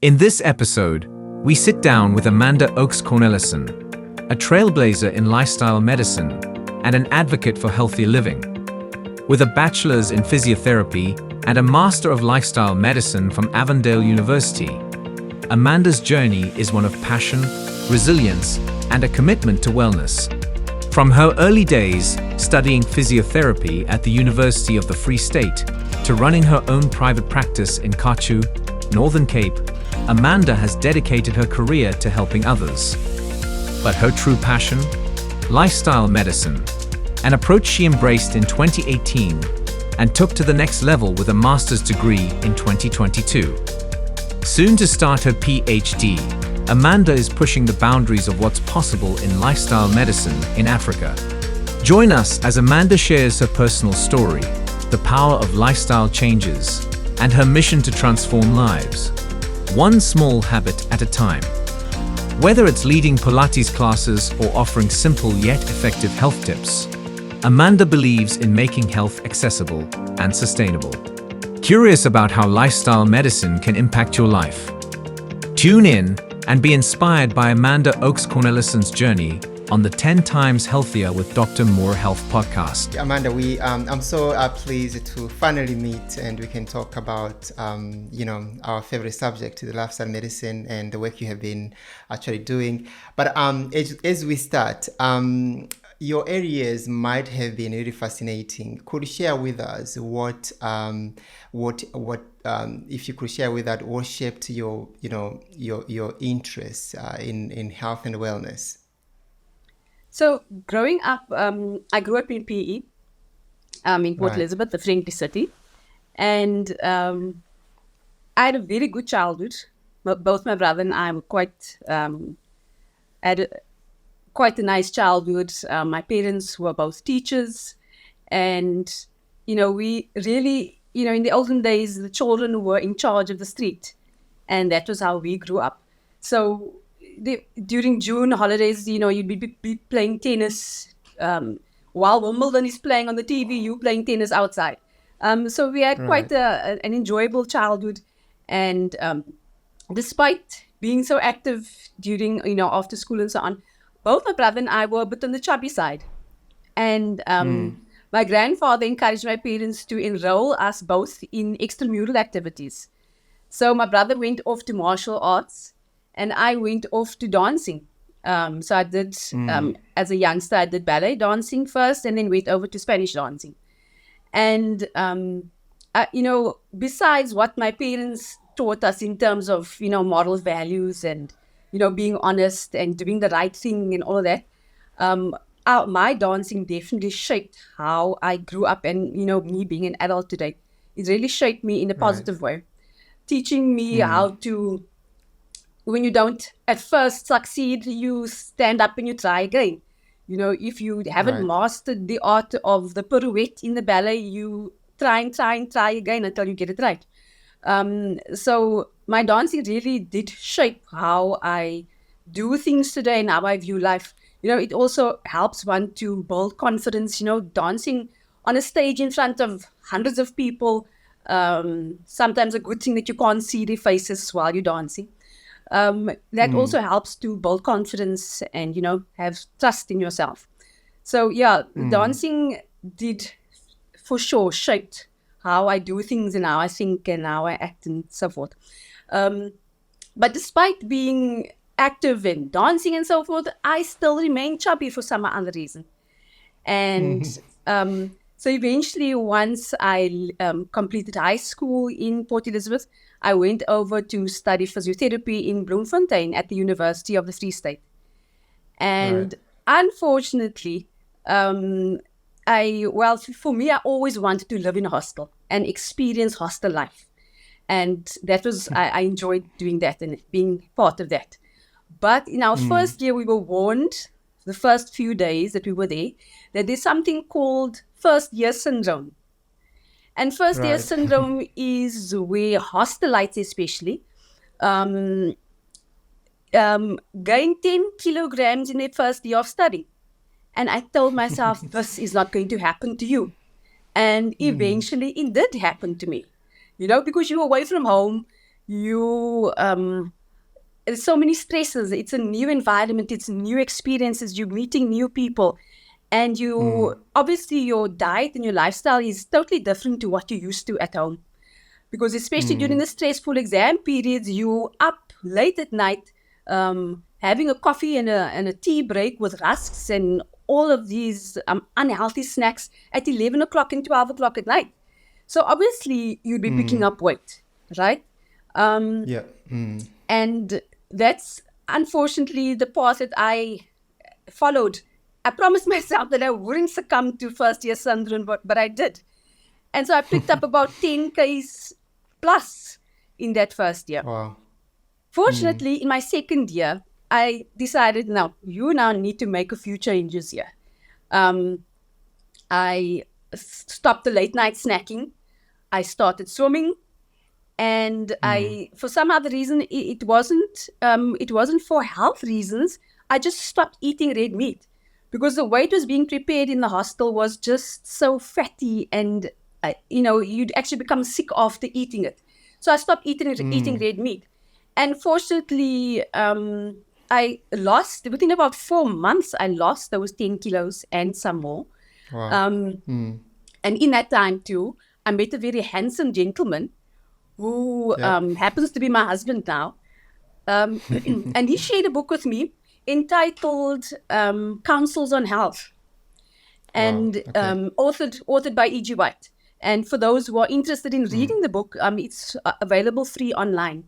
In this episode, we sit down with Amanda Oakes Cornelissen, a trailblazer in lifestyle medicine and an advocate for healthy living. With a bachelor's in physiotherapy and a master of lifestyle medicine from Avondale University, Amanda's journey is one of passion, resilience, and a commitment to wellness. From her early days studying physiotherapy at the University of the Free State to running her own private practice in Kachu, Northern Cape, Amanda has dedicated her career to helping others. But her true passion? Lifestyle medicine, an approach she embraced in 2018 and took to the next level with a master's degree in 2022. Soon to start her PhD, Amanda is pushing the boundaries of what's possible in lifestyle medicine in Africa. Join us as Amanda shares her personal story, the power of lifestyle changes, and her mission to transform lives, one small habit at a time. Whether it's leading Pilates classes or offering simple yet effective health tips, Amanda believes in making health accessible and sustainable. Curious about how lifestyle medicine can impact your life? Tune in and be inspired by Amanda Oakes Cornelissen's journey on the 10 Times Healthier with Dr. Mura Health podcast. Amanda, I'm so pleased to finally meet and we can talk about, our favorite subject, the lifestyle medicine and the work you have been actually doing. But as we start, your areas might have been really fascinating. Could you share with us if you could share with that, what shaped your interest in health and wellness? So growing up, I grew up in PE, in Port Elizabeth, the friendly city. And I had a very good childhood. Both my brother and I were had quite a nice childhood. My parents were both teachers. And, we really, in the olden days, the children were in charge of the street. And that was how we grew up. So during June holidays, you'd be playing tennis. While Wimbledon is playing on the TV, you playing tennis outside. So we had quite an enjoyable childhood. And despite being so active during, after school and so on, both my brother and I were a bit on the chubby side. And my grandfather encouraged my parents to enroll us both in extramural activities. So my brother went off to martial arts and I went off to dancing. So I did, as a youngster, I did ballet dancing first and then went over to Spanish dancing. And, besides what my parents taught us in terms of, moral values and, being honest and doing the right thing and all of that, my dancing definitely shaped how I grew up and, me being an adult today. It really shaped me in a positive way, teaching me how to, when you don't at first succeed, you stand up and you try again. If you haven't mastered the art of the pirouette in the ballet, you try again until you get it right. So my dancing really did shape how I do things today and how I view life. It also helps one to build confidence, dancing on a stage in front of hundreds of people. Sometimes a good thing that you can't see their faces while you're dancing. That also helps to build confidence and, have trust in yourself. So, dancing did for sure shaped how I do things and how I think and how I act and so forth. But despite being active in dancing and so forth, I still remain chubby for some other reason. And so eventually, once I completed high school in Port Elizabeth, I went over to study physiotherapy in Bloemfontein at the University of the Free State. And unfortunately, for me, I always wanted to live in a hostel and experience hostel life. And that was, I enjoyed doing that and being part of that. But in our first year, we were warned, the first few days that we were there, that there's something called first year syndrome. And first year syndrome is where hostelites especially gain 10 kilograms in their first year of study. And I told myself, this is not going to happen to you. And eventually it did happen to me, because you're away from home, there's so many stresses. It's a new environment. It's new experiences. You're meeting new people. And obviously your diet and your lifestyle is totally different to what you used to at home. Because especially during the stressful exam periods, you up late at night, having a coffee and a tea break with rusks and all of these unhealthy snacks at 11 o'clock and 12 o'clock at night. So obviously you'd be picking up weight, right? Yeah. And that's unfortunately the path that I followed. I promised myself that I wouldn't succumb to first year syndrome, but I did. And so I picked up about 10 Ks plus in that first year. Wow. Fortunately, in my second year, I decided, now, you now need to make a few changes here. I stopped the late night snacking. I started swimming. And for some other reason, it wasn't for health reasons. I just stopped eating red meat because the way it was being prepared in the hostel was just so fatty, and you'd actually become sick after eating it. So I stopped eating red meat, and fortunately, I lost within about 4 months. I lost those 10 kilos and some more. Wow. And in that time too, I met a very handsome gentleman who happens to be my husband now. And he shared a book with me entitled Counsels on Health, and authored by E.G. White. And for those who are interested in reading the book, it's available free online,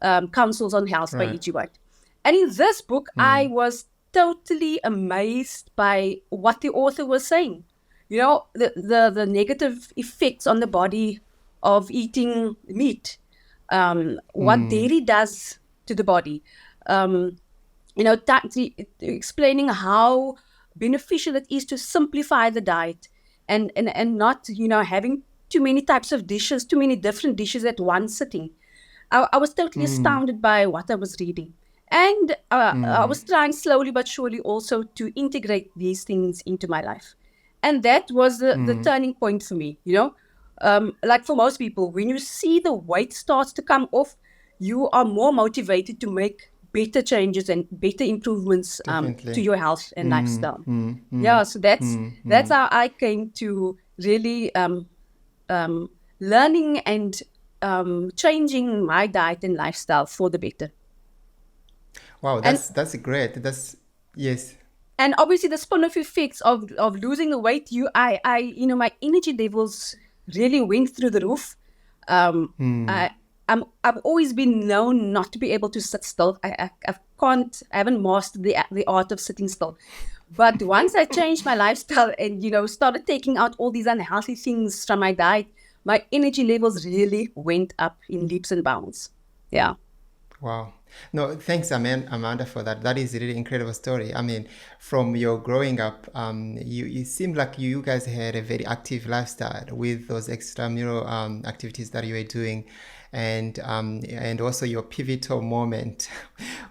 Counsels on Health by E.G. White. And in this book, I was totally amazed by what the author was saying. The negative effects on the body of eating meat, what dairy does to the body, explaining how beneficial it is to simplify the diet and not, having too many types of dishes, too many different dishes at one sitting. I was totally astounded by what I was reading. And I was trying slowly but surely also to integrate these things into my life. And that was the turning point for me, like for most people, when you see the weight starts to come off, you are more motivated to make better changes and better improvements to your health and lifestyle. Yeah, so that's how I came to really learning and changing my diet and lifestyle for the better. Wow, that's great. Yes. And obviously the spin-off effects of losing the weight, my energy levels really went through the roof. I've always been known not to be able to sit still. I haven't mastered the art of sitting still. But once I changed my lifestyle and, started taking out all these unhealthy things from my diet, my energy levels really went up in leaps and bounds. Yeah. Wow. No, thanks, Amanda, for that. That is a really incredible story. I mean, from your growing up, it seemed like you guys had a very active lifestyle with those extramural activities that you were doing, and also your pivotal moment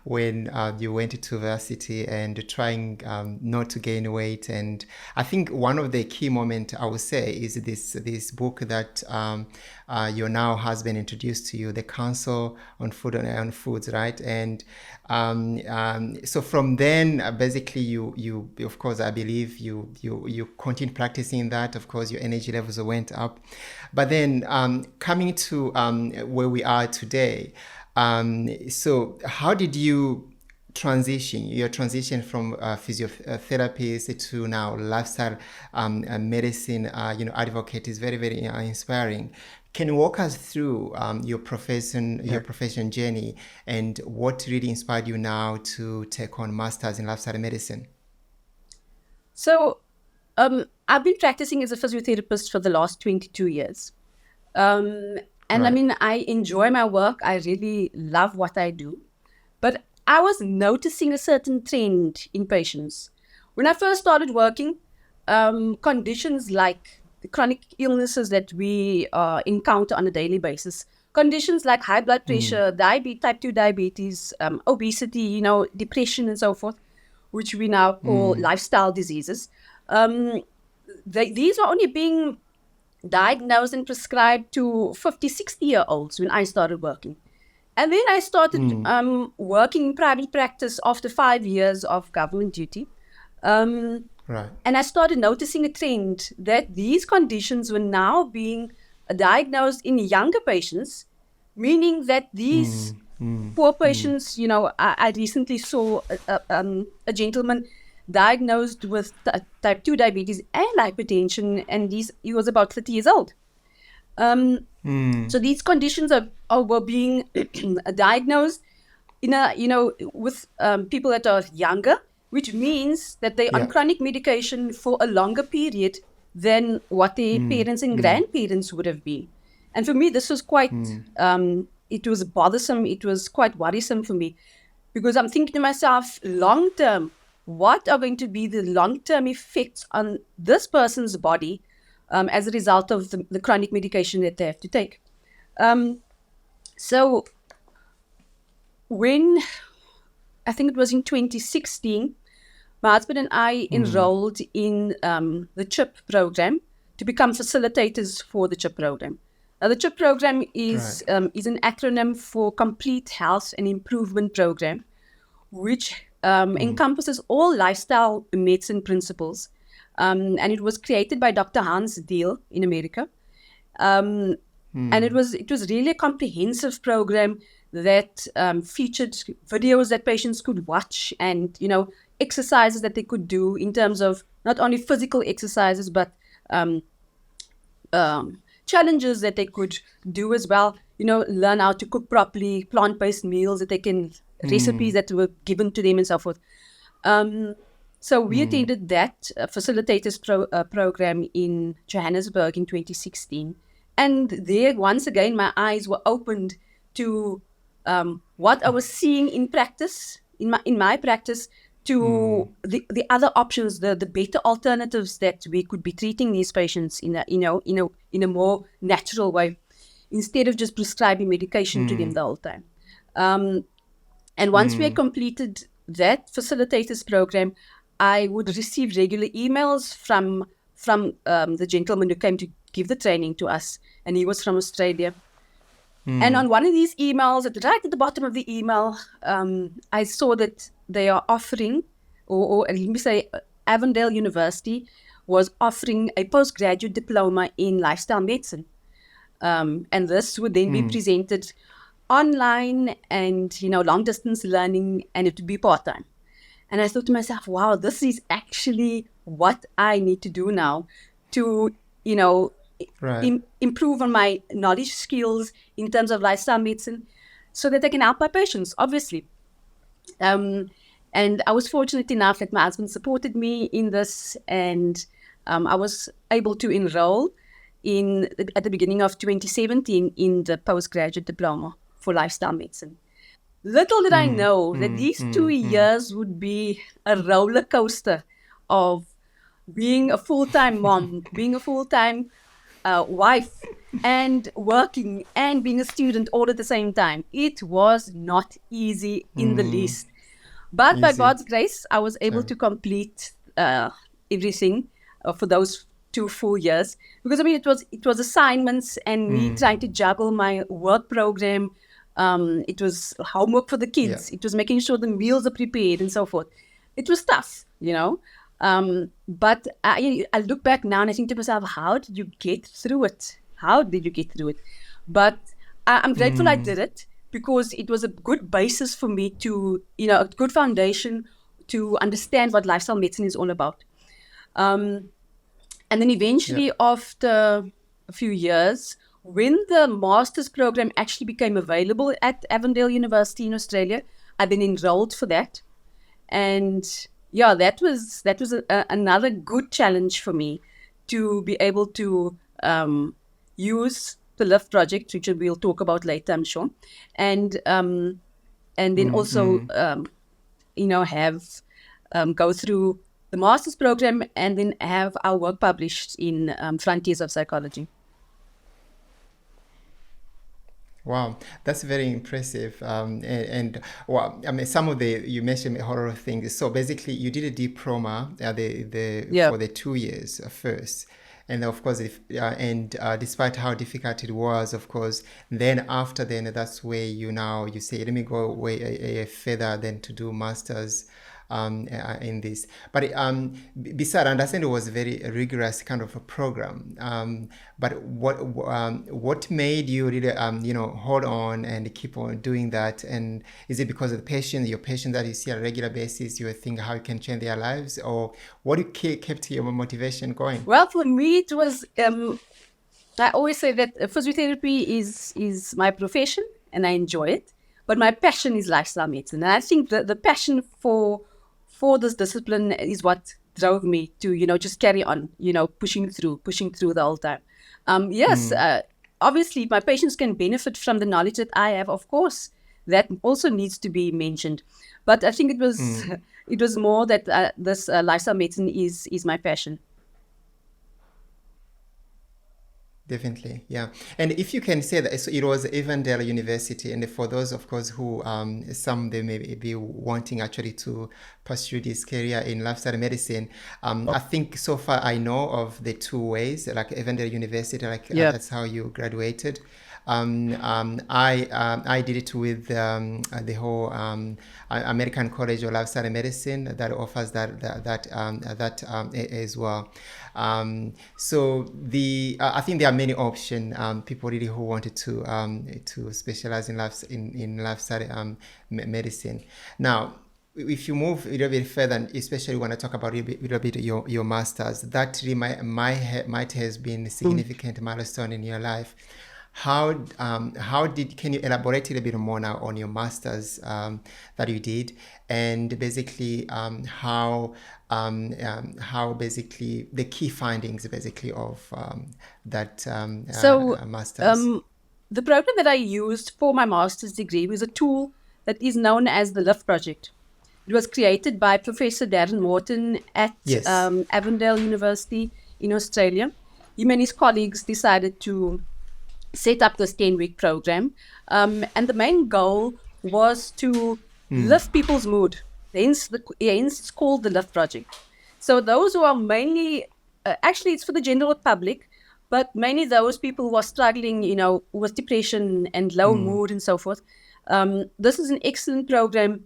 when you went to varsity and trying not to gain weight. And I think one of the key moments I would say is this book that your now husband introduced to you, the Counsel on Food and Foods, right? And so from then, basically, you of course, I believe you continued practicing that. Of course, your energy levels went up, but then coming to where we are today. So how did you transition from physiotherapist to now lifestyle medicine advocate is very, very inspiring. Can you walk us through your profession journey and what really inspired you now to take on masters in lifestyle medicine? So I've been practicing as a physiotherapist for the last 22 years. And I mean, I enjoy my work. I really love what I do. But I was noticing a certain trend in patients. When I first started working, conditions like the chronic illnesses that we encounter on a daily basis, conditions like high blood pressure, type 2 diabetes, obesity, depression and so forth, which we now call lifestyle diseases, these are only being diagnosed and prescribed to 50, 60-year-olds when I started working. And then I started working in private practice after 5 years of government duty. Right. And I started noticing a trend that these conditions were now being diagnosed in younger patients, meaning that these poor patients, I recently saw a gentleman diagnosed with type 2 diabetes and hypertension, and he was about 30 years old. So these conditions were being diagnosed with people that are younger, which means that they're on chronic medication for a longer period than what their parents and grandparents would have been. And for me, this was quite, it was bothersome. It was quite worrisome for me, because I'm thinking to myself, long term, what are going to be the long term effects on this person's body as a result of the chronic medication that they have to take? So when, I think it was in 2016, my husband and I enrolled in the CHIP program to become facilitators for the CHIP program. Now, the CHIP program is an acronym for Complete Health and Improvement Program, which encompasses all lifestyle medicine principles. And it was created by Dr. Hans Deal in America. And it was really a comprehensive program that featured videos that patients could watch, and exercises that they could do in terms of not only physical exercises but challenges that they could do as well. Learn how to cook properly, plant-based meals that they can, recipes that were given to them, and so forth. So we attended that facilitators program in Johannesburg in 2016. And there, once again, my eyes were opened to what I was seeing in practice, in my practice, to the other options, the better alternatives that we could be treating these patients in a more natural way, instead of just prescribing medication to them the whole time. And once we had completed that facilitators program, I would receive regular emails from the gentleman who came to give the training to us, and he was from Australia. And on one of these emails, right at the bottom of the email, I saw that they are offering, or let me say, Avondale University was offering a postgraduate diploma in lifestyle medicine. And this would then be presented online and, long distance learning, and it would be part-time. And I thought to myself, wow, this is actually what I need to do now to, improve on my knowledge skills in terms of lifestyle medicine, so that I can help my patients, obviously. And I was fortunate enough that my husband supported me in this, and I was able to enroll at the beginning of 2017 in the postgraduate diploma for lifestyle medicine. Little did I know that these 2 years would be a roller coaster of being a full-time mom, being a full-time wife, and working and being a student all at the same time. It was not easy in the least. But by God's grace, I was able to complete everything for those 2 full years. Because it was assignments, and me trying to juggle my work program. It was homework for the kids. It was making sure the meals are prepared and so forth. It was tough, but I look back now and I think to myself, how did you get through it? How did you get through it? But I'm grateful I did it, because it was a good basis for me to, a good foundation to understand what lifestyle medicine is all about. And then eventually, after a few years, when the master's program actually became available at Avondale University in Australia, I've been enrolled for that. And that was another good challenge for me, to be able to use the LIFT project, which we'll talk about later, I'm sure, and then also have go through the master's program, and then have our work published in Frontiers of Psychology. Wow, that's very impressive. Well, I mean, you mentioned a whole lot of things. So basically, you did a diploma for the 2 years first, And of course, despite how difficult it was, of course, then after then, that's where you say, let me go way a further than to do masters in this. But beside, I understand it was a very rigorous kind of a program. But what made you really hold on and keep on doing that? And is it because of your patients that you see on a regular basis, you think how you can change their lives, or what kept your motivation going? Well, for me, it was. I always say that physiotherapy is my profession, and I enjoy it. But my passion is lifestyle medicine, and I think the passion for this discipline is what drove me to just carry on, pushing through the whole time. Yes, obviously, my patients can benefit from the knowledge that I have. Of course, that also needs to be mentioned. But I think it was it was more that this lifestyle medicine is my passion. Definitely, yeah. And if you can say that, so it was Avondale University, and for those, of course, who some they may be wanting actually to pursue this career in lifestyle medicine. I think so far I know of the two ways, like Avondale University, like Yeah. that's how you graduated. I did it with the whole American College of Lifestyle Medicine that offers as well. So I think there are many options. People really who wanted to specialize in lifestyle medicine. Now, if you move a little bit further, and especially when I talk about a little bit your masters, that really might has been a significant milestone in your life. Can you elaborate a little bit more now on your masters that you did, and basically how basically the key findings basically of that So, masters? the program that I used for my master's degree was a tool that is known as the LIFT project. It was created by Professor Darren Morton at Yes. Avondale University in Australia. Him and his colleagues decided to set up this 10-week program. And the main goal was to lift people's mood. Hence it's called the LIFT project. So those who are mainly, actually it's for the general public, but mainly those people who are struggling, with depression and low mood and so forth. This is an excellent program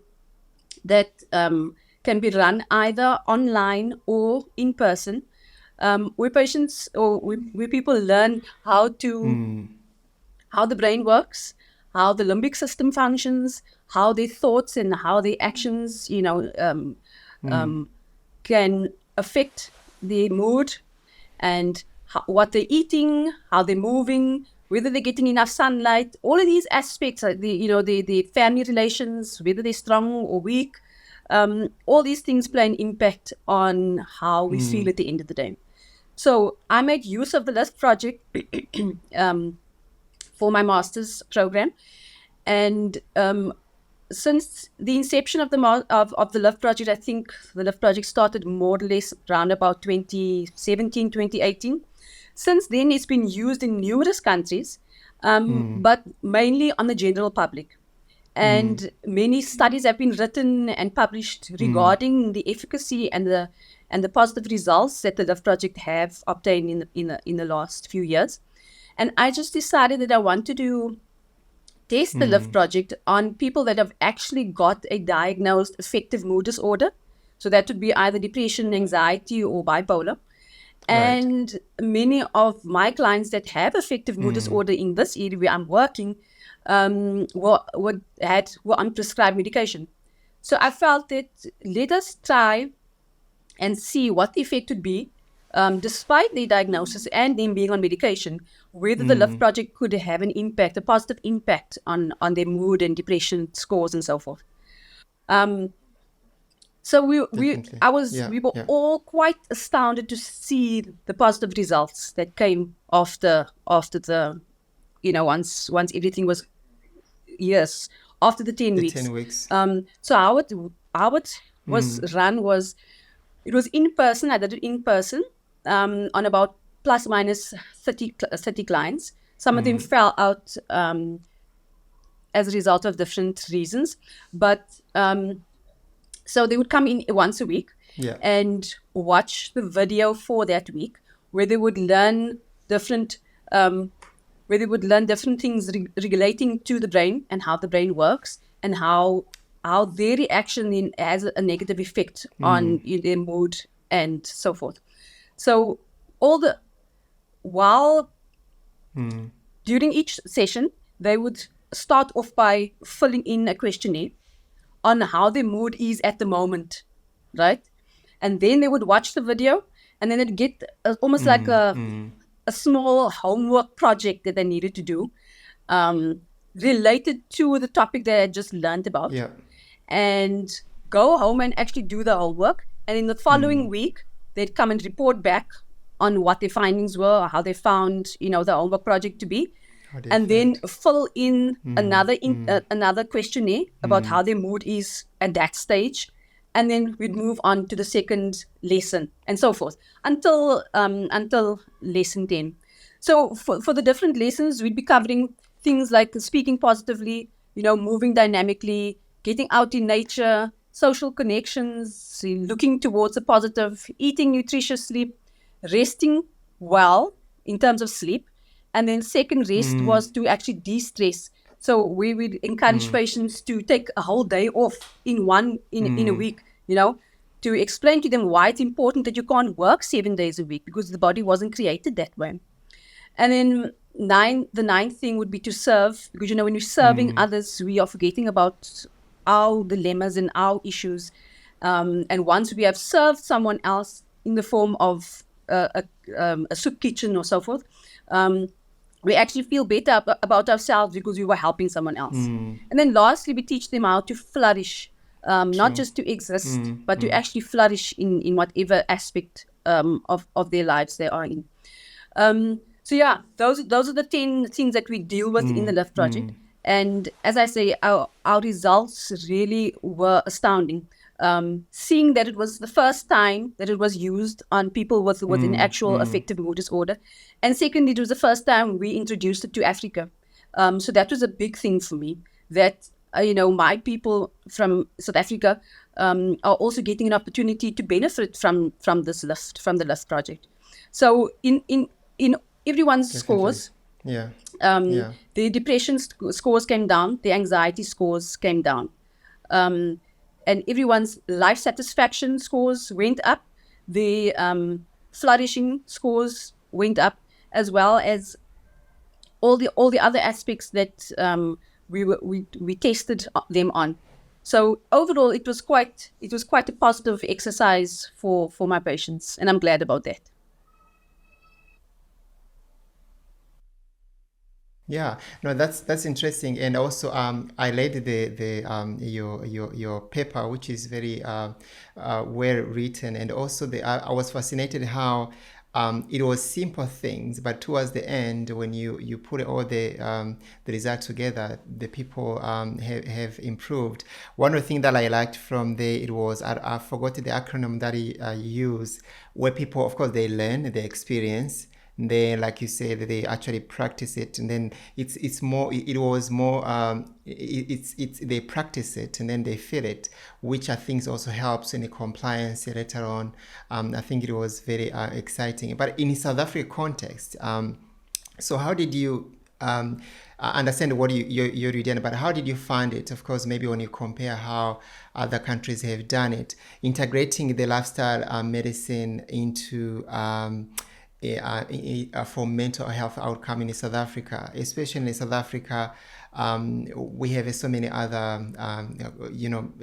that can be run either online or in person, where patients or where people learn how the brain works, how the limbic system functions, how their thoughts and how their actions, can affect their mood, and what they're eating, how they're moving, whether they're getting enough sunlight. All of these aspects, like the family relations, whether they're strong or weak. All these things play an impact on how we feel at the end of the day. So I made use of the LIFT project for my master's program, and since the inception of the LIFT project, I think the LIFT project started more or less around about 2017, 2018. Since then, it's been used in numerous countries, but mainly on the general public. And many studies have been written and published regarding the efficacy and the positive results that the LIFT project have obtained in the last few years. And I just decided that I want to test the LIFT project on people that have actually got a diagnosed affective mood disorder. So that would be either depression, anxiety, or bipolar. Right. And many of my clients that have affective mood disorder in this area where I'm working were on prescribed medication. So I felt that let us try and see what the effect would be, despite the diagnosis and them being on medication, whether the LIFT project could have an impact, a positive impact on their mood and depression scores and so forth. Um, so Definitely. Yeah. we were Yeah. all quite astounded to see the positive results that came after the, once everything was, yes, after the 10 The weeks. 10 weeks. So how it was run was, it was in person. I did it in person on about plus minus 30 clients. Some of them fell out as a result of different reasons. But so they would come in once a week Yeah. and watch the video for that week. where they would learn different things relating to the brain and how the brain works, and how their reaction in has a negative effect on their mood and so forth. So all the while during each session, they would start off by filling in a questionnaire on how their mood is at the moment, right? And then they would watch the video, and then they'd get almost like a small homework project that they needed to do, related to the topic they had just learned about, Yeah. and go home and actually do the homework. And in the following week, they'd come and report back on what their findings were, or how they found, the homework project to be, How they and then felt. fill in another questionnaire about how their mood is at that stage, and then we'd move on to the second lesson and so forth until lesson 10. So for the different lessons, we'd be covering things like speaking positively, moving dynamically, getting out in nature, social connections, looking towards the positive, eating nutritious sleep, resting well in terms of sleep. And then second rest was to actually de-stress. So we would encourage patients to take a whole day off in a week, to explain to them why it's important that you can't work 7 days a week, because the body wasn't created that way. And then the ninth thing would be to serve, because when we're serving others, we are forgetting about our dilemmas and our issues. And once we have served someone else in the form of a soup kitchen or so forth, we actually feel better about ourselves because we were helping someone else. And then lastly, we teach them how to flourish, not just to exist, but to actually flourish in whatever aspect of their lives they are in. So yeah, those are the 10 things that we deal with in the Lift project. And as I say, our results really were astounding. Seeing that it was the first time that it was used on people with an actual affective mood disorder. And secondly, it was the first time we introduced it to Africa. So that was a big thing for me, that my people from South Africa are also getting an opportunity to benefit from this Lift, from the Lift project. So in everyone's scores, Yeah. the depression scores came down, the anxiety scores came down, and everyone's life satisfaction scores went up, the flourishing scores went up, as well as all the other aspects that we tested them on. So overall, it was quite a positive exercise for my patients, and I'm glad about that. Yeah, no, that's interesting, and also I read your paper, which is very well written, and also I was fascinated how it was simple things, but towards the end, when you put all the results together, the people have improved. One of the things that I liked from there, it was I forgot the acronym that he used, where people, of course, they learn, they experience. Then, like you said, they actually practice it, and then it's more. It was more. It's they practice it, and then they feel it, which I think also helps in the compliance later on. I think it was very exciting. But in South Africa context, so how did you? I understand what you're doing, but how did you find it? Of course, maybe when you compare how other countries have done it, integrating the lifestyle medicine into for mental health outcome in South Africa, especially in South Africa, we have so many other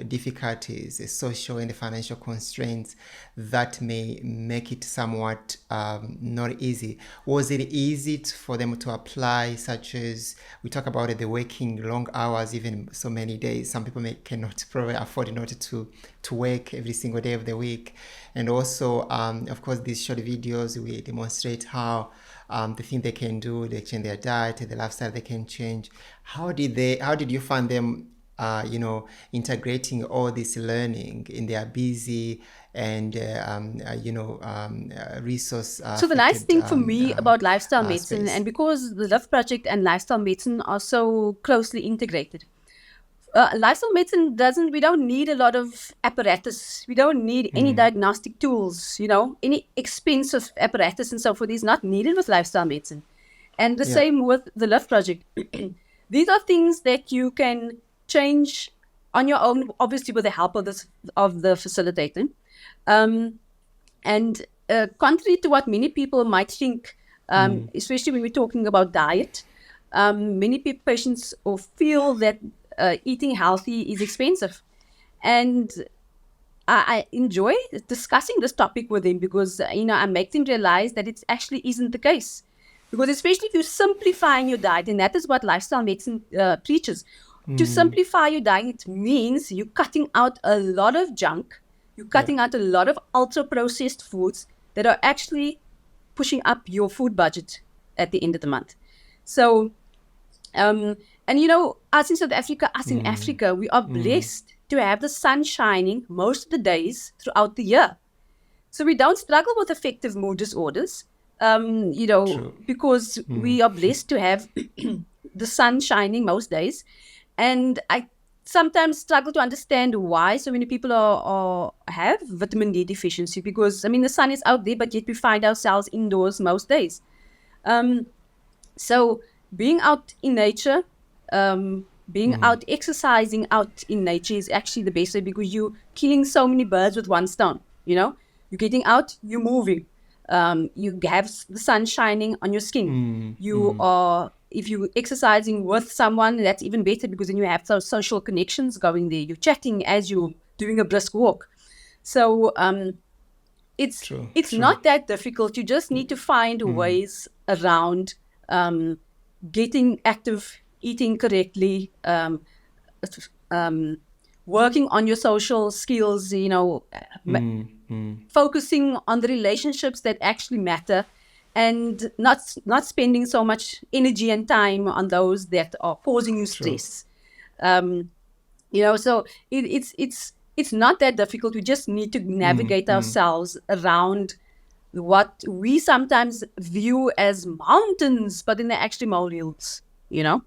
difficulties, social and financial constraints that may make it somewhat not easy. Was it easy for them to apply, such as we talk about it, the working long hours, even so many days? Some people cannot probably afford not to work every single day of the week. And also, of course, these short videos, we demonstrate how the thing they can do, they change their diet, the lifestyle they can change. How did you find them, integrating all this learning in their busy and, resource So the nice thing for me about lifestyle medicine, space? and because the Lift Project and lifestyle medicine are so closely integrated, Lifestyle medicine we don't need a lot of apparatus. We don't need any diagnostic tools, any expensive apparatus and so forth is not needed with lifestyle medicine. And the Yeah. same with the Lift Project. These are things that you can change on your own, obviously with the help of the facilitator. And contrary to what many people might think, especially when we're talking about diet, many patients or feel that eating healthy is expensive. And I enjoy discussing this topic with them because, I make them realize that it actually isn't the case. Because especially if you're simplifying your diet, and that is what lifestyle medicine preaches. To simplify your diet means you're cutting out a lot of junk, you're cutting out a lot of ultra-processed foods that are actually pushing up your food budget at the end of the month. So, and us in South Africa, in Africa, we are blessed to have the sun shining most of the days throughout the year. So we don't struggle with affective mood disorders, because we are blessed to have the sun shining most days. And I sometimes struggle to understand why so many people have vitamin D deficiency, because, the sun is out there, but yet we find ourselves indoors most days. So being out in nature, being out exercising out in nature is actually the best way, because you're killing so many birds with one stone. You're getting out, you're moving. You have the sun shining on your skin. If you're exercising with someone, that's even better, because then you have those social connections going there. You're chatting as you're doing a brisk walk. So it's not that difficult. You just need to find ways around getting active, eating correctly, working on your social skills, focusing on the relationships that actually matter, and not spending so much energy and time on those that are causing you stress. So it's not that difficult. We just need to navigate ourselves around what we sometimes view as mountains, but then they're actually molehills, Yeah.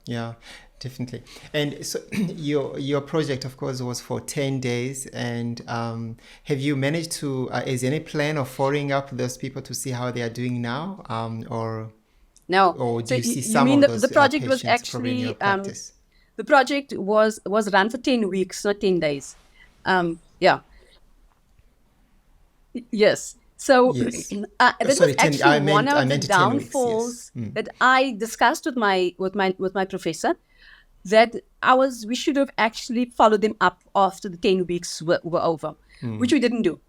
Yeah, definitely. And so your project, of course, was for 10 days. And have you managed to, is there any plan of following up those people to see how they are doing now? No. Or do So you see you some mean of those the project was patients probably in your actually practice? the project was run for 10 weeks, not 10 days. Yeah. Yes. So Yes. that Sorry, was actually one I of the meant 10 weeks, yes. downfalls that I discussed with my professor, that we should have actually followed them up after the 10 weeks were over, which we didn't do.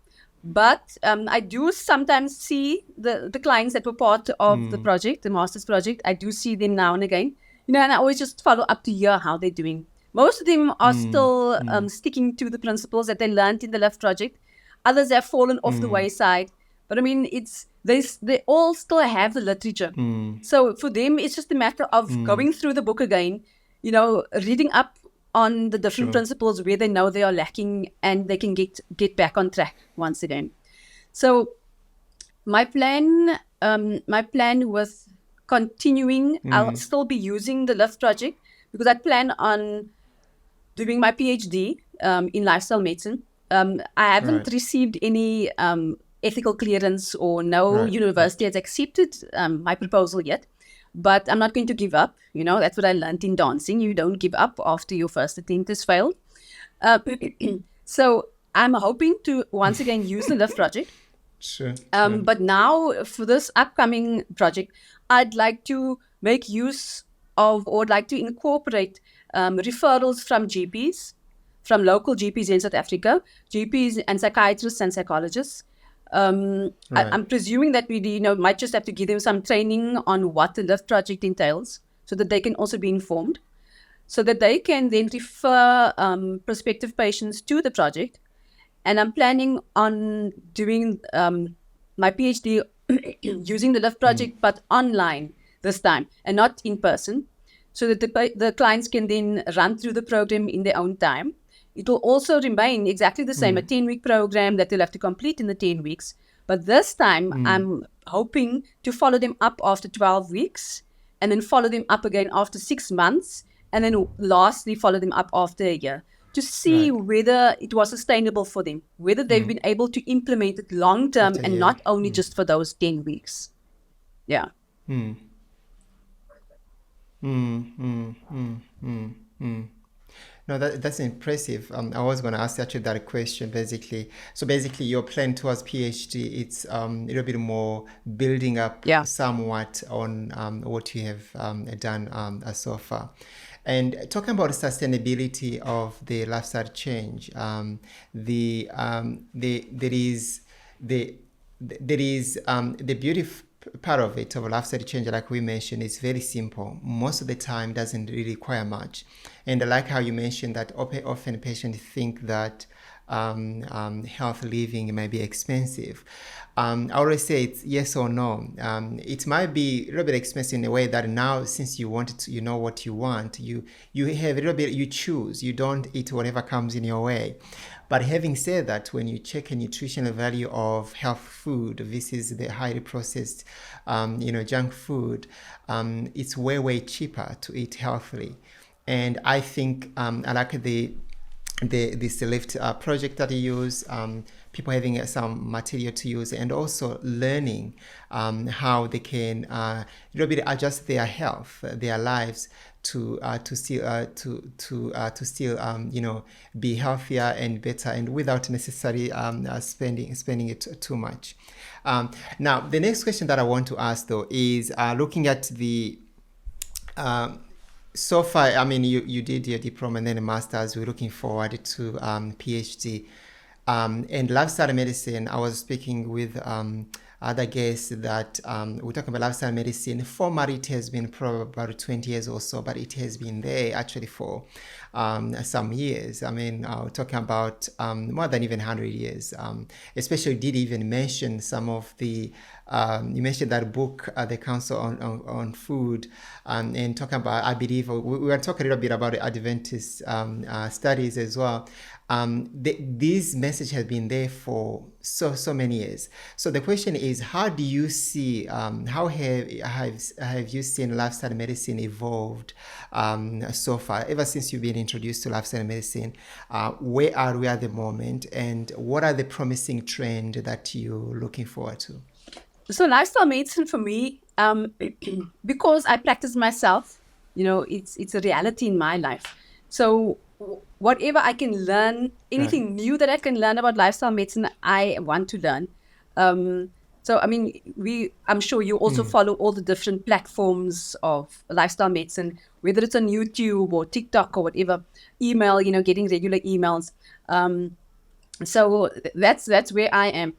But I do sometimes see the clients that were part of the project, the master's project. I do see them now and again, and I always just follow up to hear how they're doing. Most of them are still sticking to the principles that they learned in the Lift project. Others have fallen off the wayside. But they all still have the literature. So for them, it's just a matter of going through the book again, reading up on the different principles where they know they are lacking, and they can get back on track once again. So my plan with continuing, I'll still be using the Lift project, because I plan on doing my PhD in lifestyle medicine. I haven't received any ethical clearance, or no university has accepted my proposal yet. But I'm not going to give up. That's what I learned in dancing. You don't give up after your first attempt has failed. So I'm hoping to once again use the Lift project. Sure. But now for this upcoming project, I'd like to make use of, or I'd like to incorporate referrals from GPs, from local GPs in South Africa, GPs and psychiatrists and psychologists. I'm presuming that we might just have to give them some training on what the Lift project entails, so that they can also be informed, so that they can then refer prospective patients to the project. And I'm planning on doing my PhD using the Lift project, but online this time, and not in person, so that the clients can then run through the program in their own time. It will also remain exactly the same, a 10-week program that they'll have to complete in the 10 weeks. But this time, I'm hoping to follow them up after 12 weeks, and then follow them up again after 6 months, and then lastly follow them up after a year, to see Right. whether it was sustainable for them, whether they've been able to implement it long term After a and year. not only just for those 10 weeks. Yeah. No, that's impressive. I was going to ask actually that question basically. So basically, your plan towards PhD, it's a little bit more building up Yeah. somewhat on what you have done so far. And talking about sustainability of the lifestyle change, there is the beauty part of it, of a lifestyle change, like we mentioned, is very simple. Most of the time doesn't really require much. And I like how you mentioned that often patients think that health living may be expensive. I always say it's yes or no. It might be a little bit expensive in a way that now, since you want it, you know what you want. You have a little bit. You choose. You don't eat whatever comes in your way. But having said that, when you check a nutritional value of health food versus the highly processed, junk food, it's way cheaper to eat healthily. And I think I like the Lift project that you use, people having some material to use, and also learning how they can a little bit adjust their health, their lives to still be healthier and better, and without necessarily spending it too much. Now, the next question that I want to ask though is looking at the so far, I mean, you did your diploma and then a master's. We're looking forward to PhD. And lifestyle medicine, I was speaking with other guests that we're talking about lifestyle medicine. Formerly, it has been probably about 20 years or so, but it has been there actually for some years. I mean, we're talking about more than even 100 years. Especially did even mention some of the, you mentioned that book, The Council on Food, and talking about, I believe, we were talking a little bit about the Adventist studies as well. This message has been there for so many years. So the question is, how do you see, how have you seen lifestyle medicine evolved so far, ever since you've been introduced to lifestyle medicine? Where are we at the moment, and what are the promising trends that you're looking forward to? So lifestyle medicine for me, because I practice myself, it's a reality in my life. So whatever I can learn, anything new that I can learn about lifestyle medicine, I want to learn. So I mean, I'm sure you also follow all the different platforms of lifestyle medicine, whether it's on YouTube or TikTok or whatever. Email, getting regular emails. So that's where I am.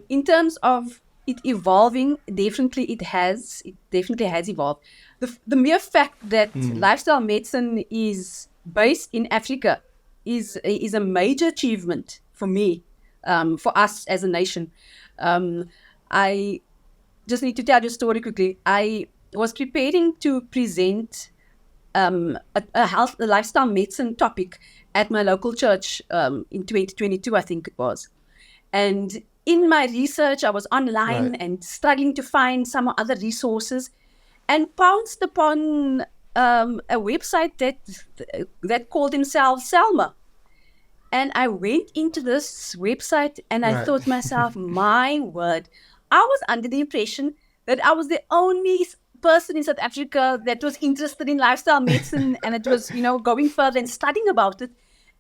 In terms of it evolving, definitely it definitely has evolved. The mere fact that lifestyle medicine is based in Africa is a major achievement for me, for us as a nation. I just need to tell you a story quickly. I was preparing to present a lifestyle medicine topic at my local church in 2022, I think it was. And in my research, I was online and struggling to find some other resources, and pounced upon a website that called themselves Selma. And I went into this website and I thought to myself, my word, I was under the impression that I was the only person in South Africa that was interested in lifestyle medicine and it was, going further and studying about it.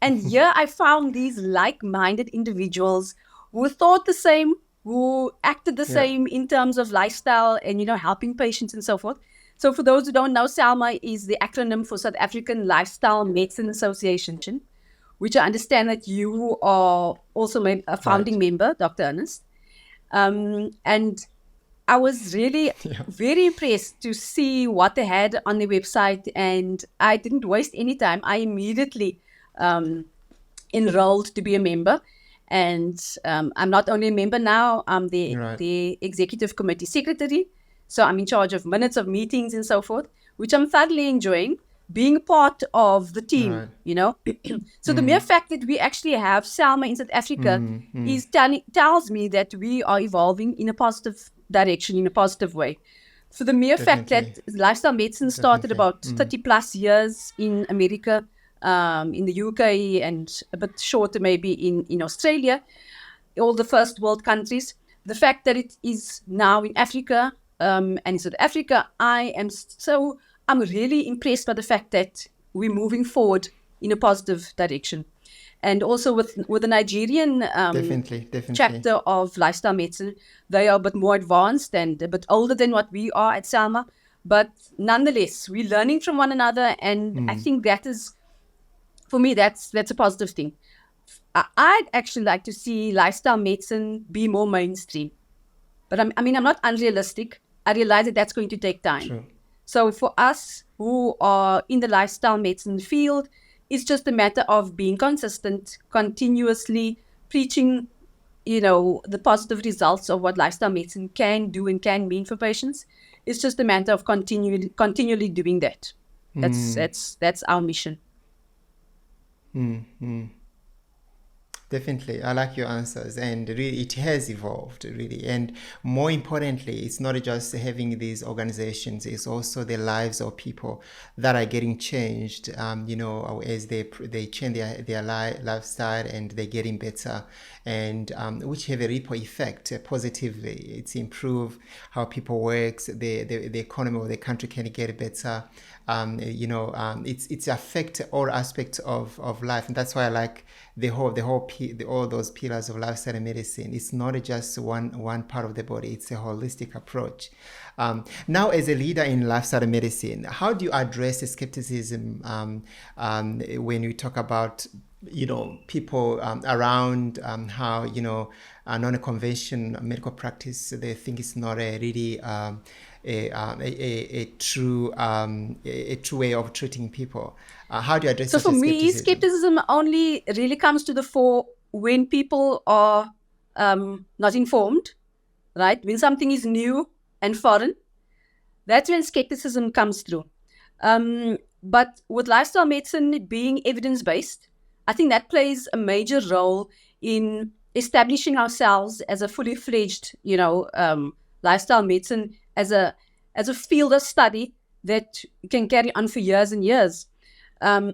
And here I found these like-minded individuals who thought the same, who acted the same in terms of lifestyle and, helping patients and so forth. So for those who don't know, SALMA is the acronym for South African Lifestyle Medicine Association, which I understand that you are also a founding member, Dr. Ernest. And I was really very impressed to see what they had on the website, and I didn't waste any time. I immediately enrolled to be a member. And I'm not only a member now, I'm the executive committee secretary. So I'm in charge of minutes of meetings and so forth, which I'm thoroughly enjoying. being part of the team, Right. So the mere fact that we actually have Salma in South Africa is tells me that we are evolving in a positive direction, in a positive way. So the mere fact Definitely. that lifestyle medicine started Definitely. about 30 plus years in America, in the UK, and a bit shorter maybe in Australia, all the first world countries. The fact that it is now in Africa and in South Africa, I'm really impressed by the fact that we're moving forward in a positive direction. And also with the Nigerian Definitely. Definitely. chapter of lifestyle medicine, they are a bit more advanced and a bit older than what we are at Salma. But nonetheless, we're learning from one another, and I think that is, for me, that's a positive thing. I'd actually like to see lifestyle medicine be more mainstream. But I'm not unrealistic. I realize that that's going to take time. True. So for us who are in the lifestyle medicine field, it's just a matter of being consistent, continuously preaching, the positive results of what lifestyle medicine can do and can mean for patients. It's just a matter of continually doing that. That's our mission. Definitely, I like your answers, and really, it has evolved really. And more importantly, it's not just having these organizations; it's also the lives of people that are getting changed. As they change their lifestyle and they're getting better, and which have a ripple effect positively. It's improve how people works, the economy of the country can get better. It's affect all aspects of life, and that's why I like all those pillars of lifestyle medicine. It's not just one part of the body; it's a holistic approach. Now, as a leader in lifestyle medicine, how do you address the skepticism when you talk about people around how a non-convention medical practice, they think it's not a really a true way of treating people. How do you address So such for a me, skepticism? skepticism only really comes to the fore when people are not informed, right? When something is new and foreign, that's when skepticism comes through. But with lifestyle medicine being evidence-based, I think that plays a major role in establishing ourselves as a fully fledged, lifestyle medicine as a field of study that can carry on for years and years. Um,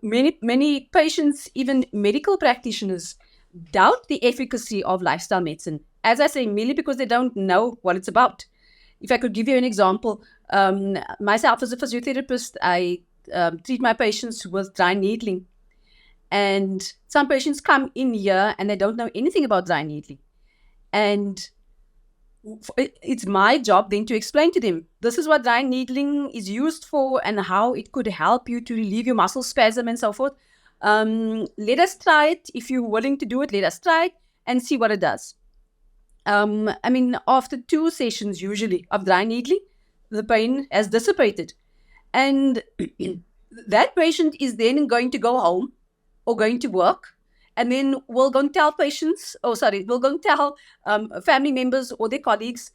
many patients, even medical practitioners, doubt the efficacy of lifestyle medicine. As I say, merely because they don't know what it's about. If I could give you an example, myself as a physiotherapist, I treat my patients with dry needling. And some patients come in here and they don't know anything about dry needling. And it's my job then to explain to them, this is what dry needling is used for and how it could help you to relieve your muscle spasm and so forth. Let us try it. If you're willing to do it, let us try it and see what it does. After 2 sessions usually of dry needling, the pain has dissipated. And that patient is then going to go home or going to work. And then we'll go and tell we'll go and tell family members or their colleagues,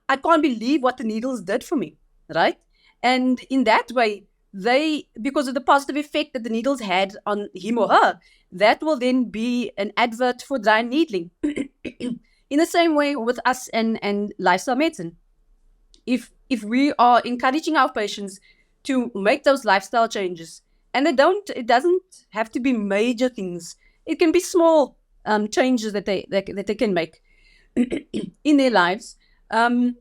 I can't believe what the needles did for me, right? And in that way, because of the positive effect that the needles had on him or her, that will then be an advert for dry needling. In the same way with us and lifestyle medicine, if we are encouraging our patients to make those lifestyle changes, and it doesn't have to be major things. It can be small changes that they can make in their lives. And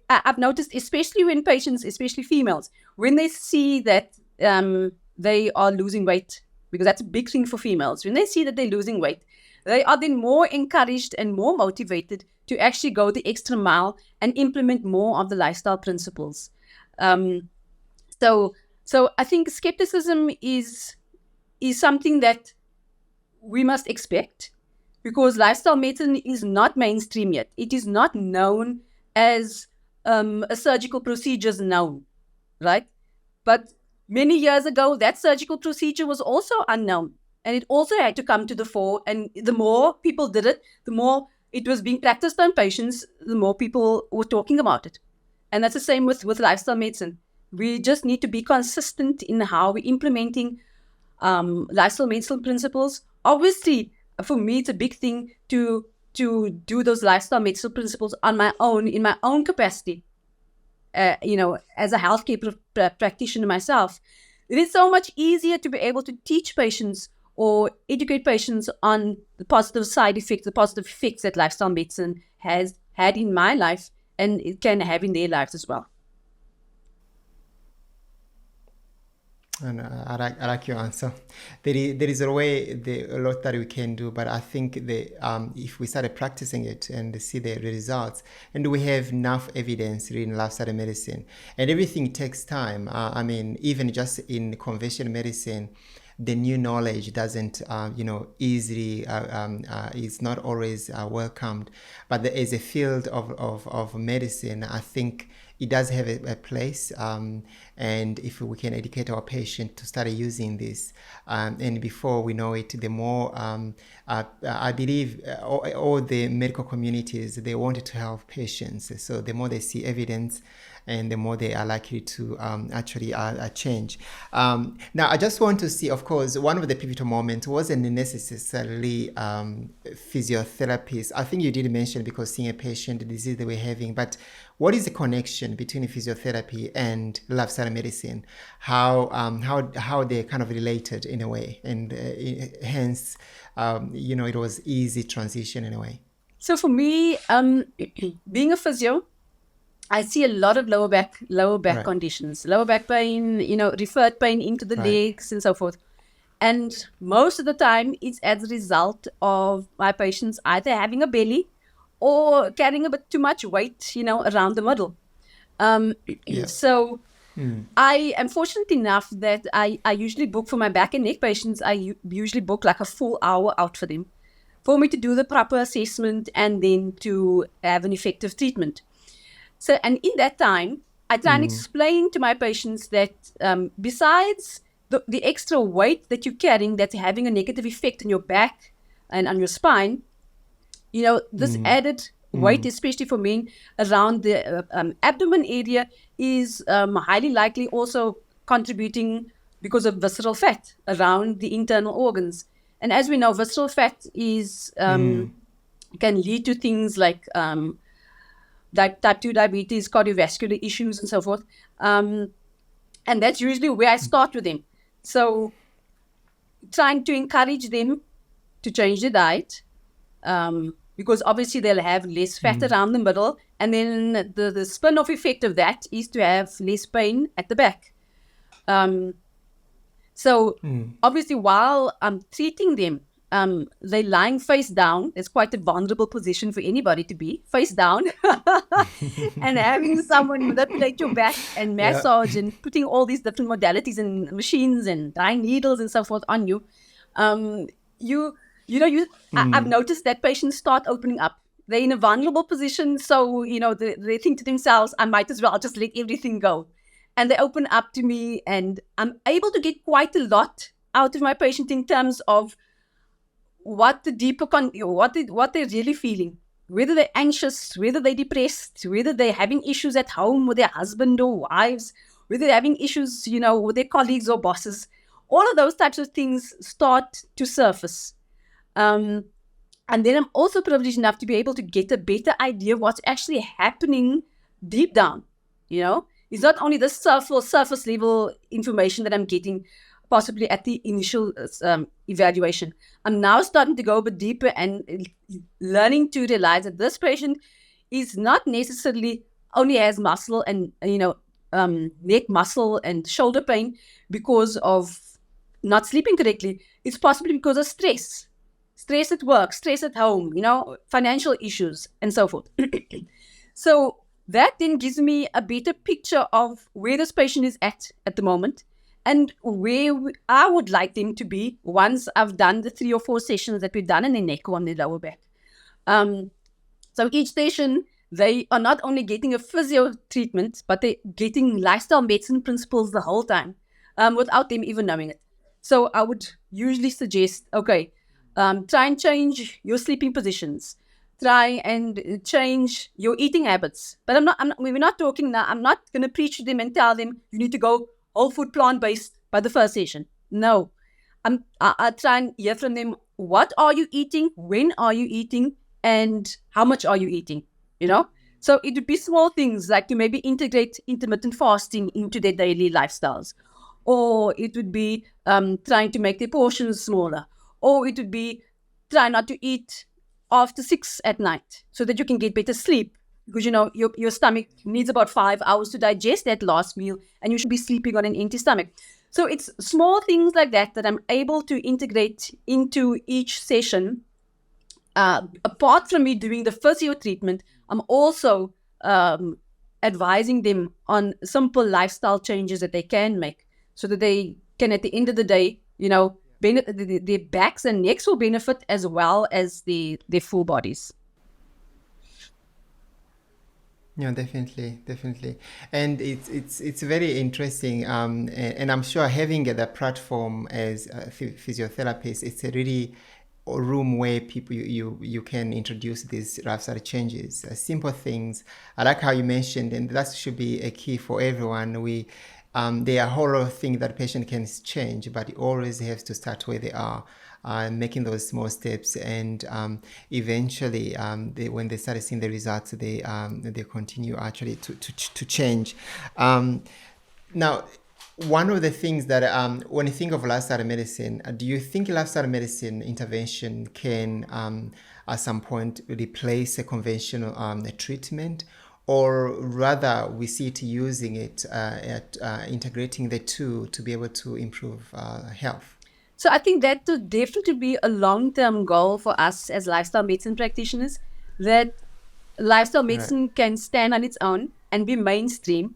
I've noticed, especially when patients, especially females, when they see that they are losing weight, because that's a big thing for females, when they see that they're losing weight, they are then more encouraged and more motivated to actually go the extra mile and implement more of the lifestyle principles. So I think skepticism is something that we must expect, because lifestyle medicine is not mainstream yet. It is not known as a surgical procedure is known, right? But many years ago, that surgical procedure was also unknown, and it also had to come to the fore. And the more people did it, the more it was being practiced on patients, the more people were talking about it. And that's the same with lifestyle medicine. We just need to be consistent in how we're implementing lifestyle medicine principles. Obviously, for me, it's a big thing to do those lifestyle medicine principles on my own, in my own capacity. As a healthcare practitioner myself, it is so much easier to be able to teach patients or educate patients on the positive side effects, the positive effects that lifestyle medicine has had in my life and it can have in their lives as well. And I like your answer. There is a lot that we can do, but I think if we started practicing it and see the results, and we have enough evidence in lifestyle medicine, and everything takes time. I mean, even just in conventional medicine, the new knowledge doesn't, easily, is not always welcomed. But there is a field of medicine, I think it does have a place. And if we can educate our patient to start using this, and before we know it, the more, I believe all the medical communities, they wanted to help patients. So the more they see evidence, and the more they are likely to actually change. Now, I just want to see, of course, one of the pivotal moments wasn't necessarily physiotherapists. I think you did mention because seeing a patient, the disease they were having, but what is the connection between physiotherapy and lifestyle medicine? How they're kind of related in a way, and hence, it was easy transition in a way. So for me, being a physio, I see a lot of lower back Right. conditions, lower back pain, referred pain into the Right. legs and so forth. And most of the time, it's as a result of my patients either having a belly or carrying a bit too much weight, around the middle. Yeah. So I am fortunate enough that I usually book for my back and neck patients, usually book like a full hour out for them, for me to do the proper assessment and then to have an effective treatment. So, and in that time, I try and explain to my patients that besides the extra weight that you're carrying that's having a negative effect on your back and on your spine, this added weight, especially for men, around the abdomen area is highly likely also contributing because of visceral fat around the internal organs. And as we know, visceral fat is can lead to things like type 2 diabetes, cardiovascular issues, and so forth. And that's usually where I start with them. So trying to encourage them to change their diet, because obviously they'll have less fat around the middle. And then the spin-off effect of that is to have less pain at the back. So obviously while I'm treating them, they're lying face down. It's quite a vulnerable position for anybody to be, face down. And having someone manipulate your back and massage and putting all these different modalities and machines and drying needles and so forth on you, I've noticed that patients start opening up. They're in a vulnerable position, so they think to themselves, I might as well just let everything go. And they open up to me, and I'm able to get quite a lot out of my patient in terms of what the deeper what they're really feeling, whether they're anxious, whether they're depressed, whether they're having issues at home with their husband or wives, whether they're having issues, with their colleagues or bosses. All of those types of things start to surface. And then I'm also privileged enough to be able to get a better idea of what's actually happening deep down. It's not only the surface level information that I'm getting, possibly at the initial evaluation. I'm now starting to go a bit deeper and learning to realize that this patient is not necessarily only has muscle and neck muscle and shoulder pain because of not sleeping correctly. It's possibly because of stress at work, stress at home, financial issues, and so forth. So that then gives me a better picture of where this patient is at the moment and where I would like them to be once I've done the 3 or 4 sessions that we've done in the neck or on the lower back. So each session, they are not only getting a physio treatment, but they're getting lifestyle medicine principles the whole time without them even knowing it. So I would usually suggest, okay, try and change your sleeping positions. try and change your eating habits. But we're not talking now. I'm not going to preach to them and tell them you need to go whole food plant-based by the first session. No, I try and hear from them, what are you eating? When are you eating? And how much are you eating? So it would be small things like to maybe integrate intermittent fasting into their daily lifestyles. Or it would be trying to make their portions smaller. Or it would be try not to eat after 6 at night so that you can get better sleep. Because your stomach needs about 5 hours to digest that last meal, and you should be sleeping on an empty stomach. So it's small things like that I'm able to integrate into each session. Apart from me doing the physio treatment, I'm also advising them on simple lifestyle changes that they can make so that they can, at the end of the day, their backs and necks will benefit as well as their full bodies. Yeah, definitely, and it's very interesting. And I'm sure having the platform as a physiotherapist, it's a really room where people you can introduce these lifestyle changes, simple things. I like how you mentioned, and that should be a key for everyone. There are a whole lot of things that patient can change, but it always has to start where they are. Making those small steps, and eventually, when they start seeing the results, they continue actually to change. Now, one of the things that when you think of lifestyle medicine, do you think lifestyle medicine intervention can at some point replace a conventional treatment, or rather we see it using it at integrating the two to be able to improve health? So I think that would definitely be a long-term goal for us as lifestyle medicine practitioners, that lifestyle medicine can stand on its own and be mainstream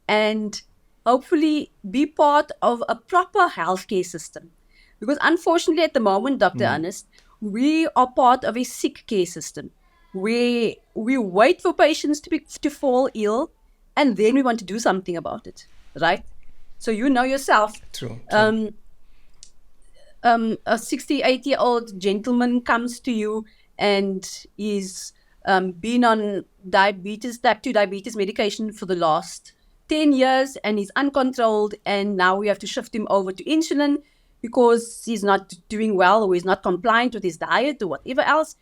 and hopefully be part of a proper healthcare system. Because unfortunately at the moment, Dr. Ernest, we are part of a sick care system. We wait for patients to fall ill, and then we want to do something about it, right? So yourself. True. A 68-year-old gentleman comes to you and is been on type 2 diabetes medication for the last 10 years, and he's uncontrolled, and now we have to shift him over to insulin because he's not doing well, or he's not compliant with his diet or whatever else.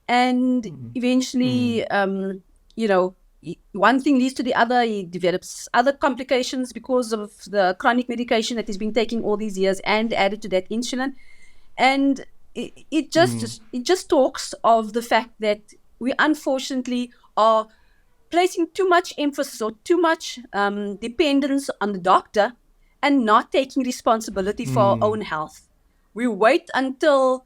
And eventually, one thing leads to the other. He develops other complications because of the chronic medication that he's been taking all these years, and added to that insulin. And it just talks of the fact that we unfortunately are placing too much emphasis or too much dependence on the doctor, and not taking responsibility for our own health. We wait until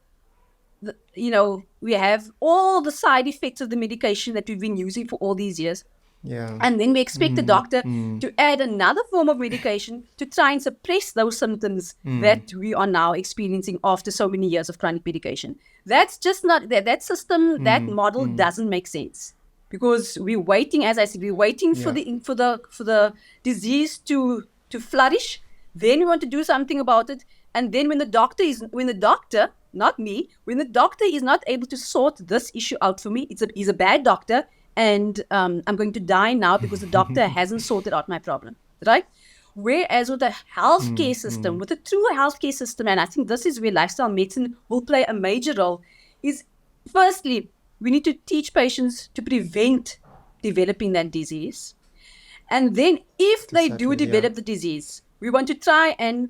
we have all the side effects of the medication that we've been using for all these years. Yeah. And then we expect the doctor to add another form of medication to try and suppress those symptoms that we are now experiencing after so many years of chronic medication. That's just not that system, that model doesn't make sense. Because we're waiting, as I said, we're waiting for the disease to flourish. Then we want to do something about it. And then when the doctor, not me, when the doctor is not able to sort this issue out for me, he's a bad doctor, and I'm going to die now because the doctor hasn't sorted out my problem, right? Whereas with a healthcare system, with a true healthcare system, and I think this is where lifestyle medicine will play a major role, is firstly, we need to teach patients to prevent developing that disease. And then if they do develop the disease, we want to try and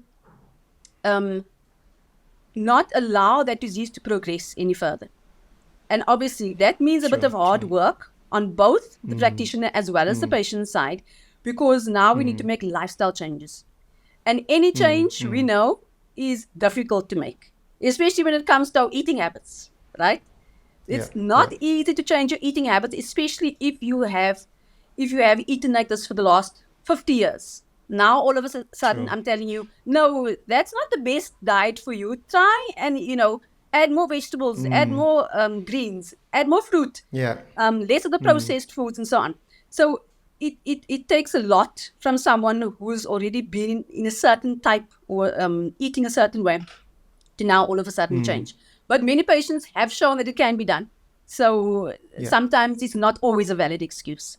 not allow that disease to progress any further. And obviously that means a bit of hard work on both the practitioner as well as the patient side, because now we need to make lifestyle changes. And any change we know is difficult to make, especially when it comes to our eating habits, right? It's not easy to change your eating habits, especially if you have eaten like this for the last 50 years. Now, all of a sudden, I'm telling you, no, that's not the best diet for you. Try and, add more vegetables, add more greens, add more fruit, less of the processed foods and so on. So it takes a lot from someone who's already been in a certain type or eating a certain way to now all of a sudden change. But many patients have shown that it can be done. So Yeah. sometimes it's not always a valid excuse.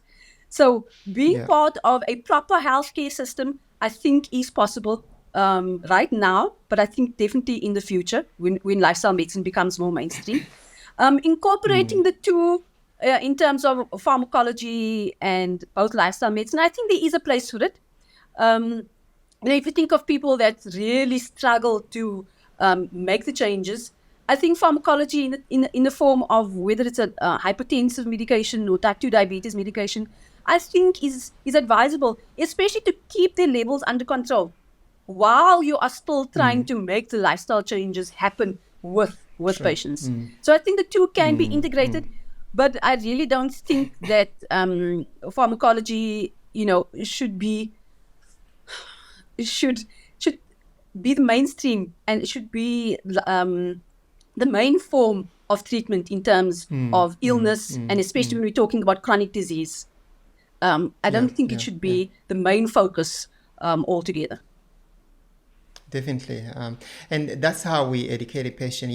So being Yeah. part of a proper healthcare system, I think is possible right now, but I think definitely in the future when lifestyle medicine becomes more mainstream. Incorporating the two in terms of pharmacology and both lifestyle medicine, I think there is a place for it. If you think of people that really struggle to make the changes, I think pharmacology in the form of whether it's a hypertensive medication or type 2 diabetes medication, I think is advisable, especially to keep their levels under control while you are still trying to make the lifestyle changes happen with True. patients. So I think the two can be integrated, but I really don't think that pharmacology, should should be the mainstream and it should be the main form of treatment in terms of illness, and especially when we're talking about chronic disease. I Yeah. don't think it Yeah. should Yeah. be the main focus altogether. Definitely. And that's how we educate a patient.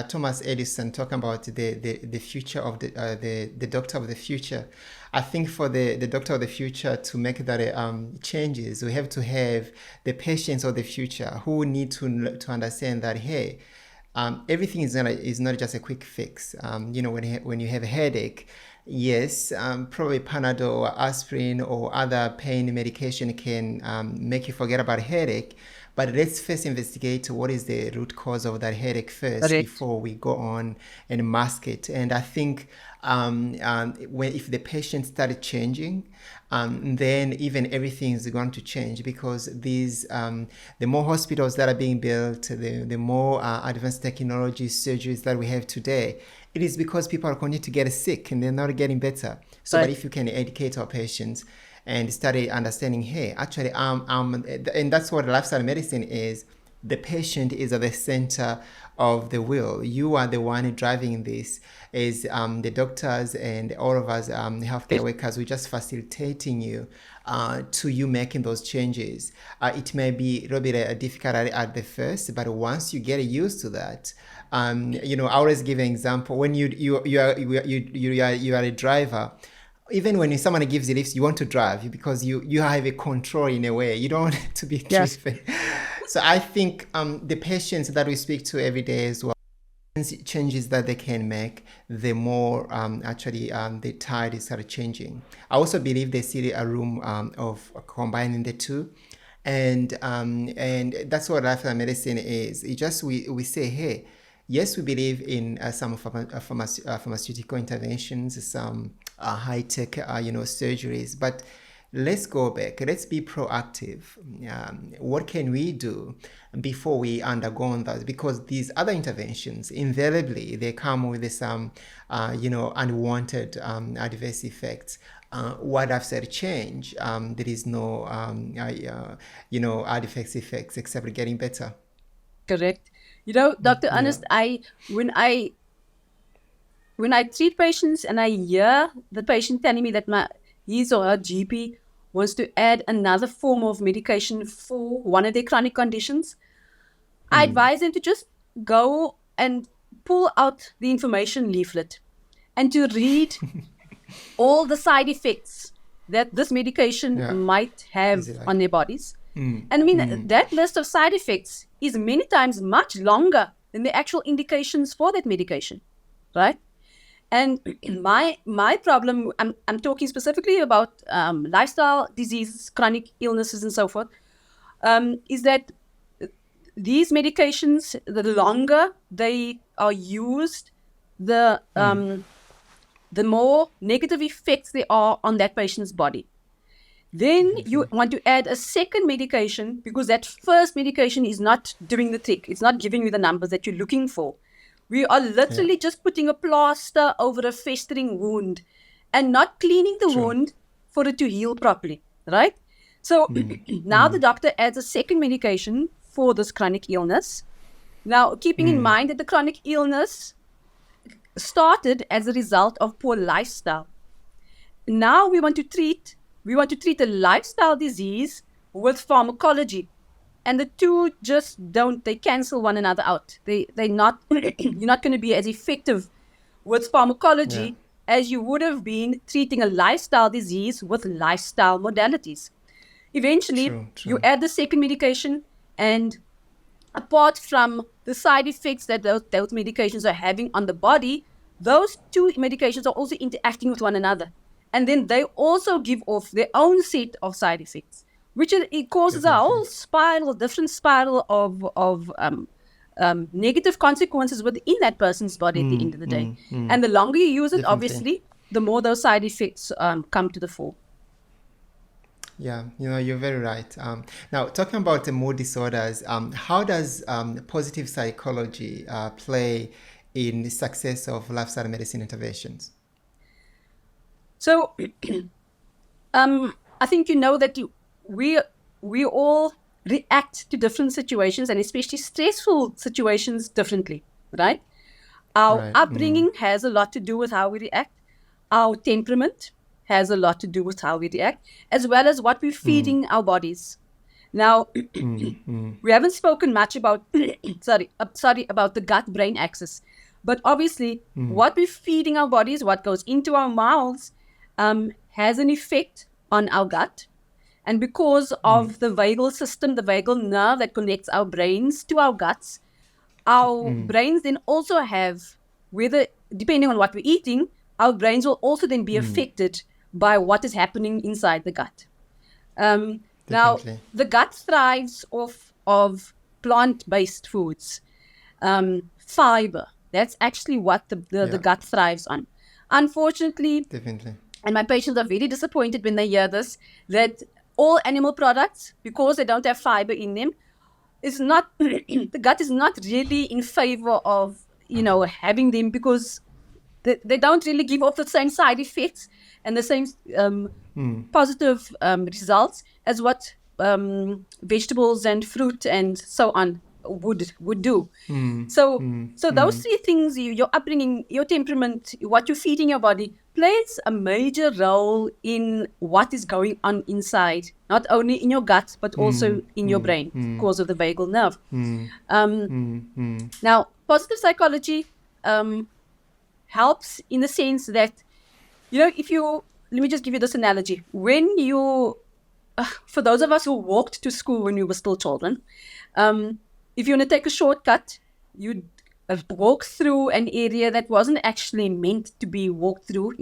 Thomas Edison talking about the future of the doctor of the future. I think for the doctor of the future to make that changes, we have to have the patients of the future who need to understand that, hey, everything is not just a quick fix. When you have a headache, yes, probably Panadol or aspirin or other pain medication can make you forget about headache. But let's first investigate what is the root cause of that headache first Correct. before we go on and mask it. And I think if the patient started changing, then even everything is going to change, because the more hospitals that are being built, the more advanced technology surgeries that we have today, it is because people are continuing to get sick and they're not getting better. So, but if you can educate our patients and started understanding, hey, actually, and that's what lifestyle medicine is. The patient is at the center of the wheel. You are the one driving this. Is the doctors and all of us healthcare workers, we're just facilitating you to you making those changes. It may be a little bit difficult at the first, but once you get used to that, I always give an example. When you are a driver, even when someone gives you lifts, you want to drive because you have a control in a way. You don't want to be Yes. driven. So I think the patients that we speak to every day as well, changes that they can make, the more the tide is sort of changing. I also believe they see a room of combining the two. And that's what lifestyle medicine is. It just we say, hey, yes, we believe in some pharmaceutical interventions, some high-tech surgeries, but let's go back. Let's be proactive. What can we do before we undergo that? Because these other interventions, invariably, they come with some, unwanted adverse effects. What I've said change, there is no, adverse effects except getting better. Correct. Dr. Yeah. Ernest, when I treat patients and I hear the patient telling me that his or her GP wants to add another form of medication for one of their chronic conditions, I advise them to just go and pull out the information leaflet and to read all the side effects that this medication Yeah. might have Is it like? on their bodies. And I mean, that list of side effects is many times much longer than the actual indications for that medication, right? And my problem, I'm talking specifically about lifestyle diseases, chronic illnesses, and so forth, is that these medications, the longer they are used, the more negative effects there are on that patient's body. Then you want to add a second medication because that first medication is not doing the trick. It's not giving you the numbers that you're looking for. We are literally just putting a plaster over a festering wound and not cleaning the wound for it to heal properly, right? So now the doctor adds a second medication for this chronic illness. Now, keeping in mind that the chronic illness started as a result of poor lifestyle. Now we want to treat a lifestyle disease with pharmacology. And the two just don't, they cancel one another out. They're not, you're not going to be as effective with pharmacology as you would have been treating a lifestyle disease with lifestyle modalities. Eventually, you add the second medication, and apart from the side effects that those medications are having on the body, those two medications are also interacting with one another. And then they also give off their own set of side effects, which it causes a whole spiral, different spiral of negative consequences within that person's body at the end of the day. And the longer you use it, obviously, the more those side effects come to the fore. Yeah, you're very right. Now, talking about the mood disorders, how does positive psychology play in the success of lifestyle medicine interventions? So, I think you know that we all react to different situations, and especially stressful situations, differently, right? Our upbringing has a lot to do with how we react. Our temperament has a lot to do with how we react, as well as what we're feeding our bodies. Now, we haven't spoken much about about the gut-brain axis, but obviously, what we're feeding our bodies, what goes into our mouths, has an effect on our gut. And because of the vagal system, the vagal nerve that connects our brains to our guts, our brains then also have, whether depending on what we're eating, our brains will also then be affected by what is happening inside the gut. Now, the gut thrives off of plant-based foods, fiber. That's actually what the gut thrives on. Unfortunately, and my patients are very disappointed when they hear this, that all animal products, because they don't have fiber in them, is not the gut is not really in favor of having them, because they don't really give off the same side effects and the same positive results as what vegetables and fruit and so on would do. So those three things, your upbringing, your temperament, what you feed in your body, plays a major role in what is going on inside, not only in your gut, but also in your brain, because of the vagal nerve. Now, positive psychology helps in the sense that, let me just give you this analogy. When for those of us who walked to school when we were still children, if you want to take a shortcut, you'd walk through an area that wasn't actually meant to be walked through,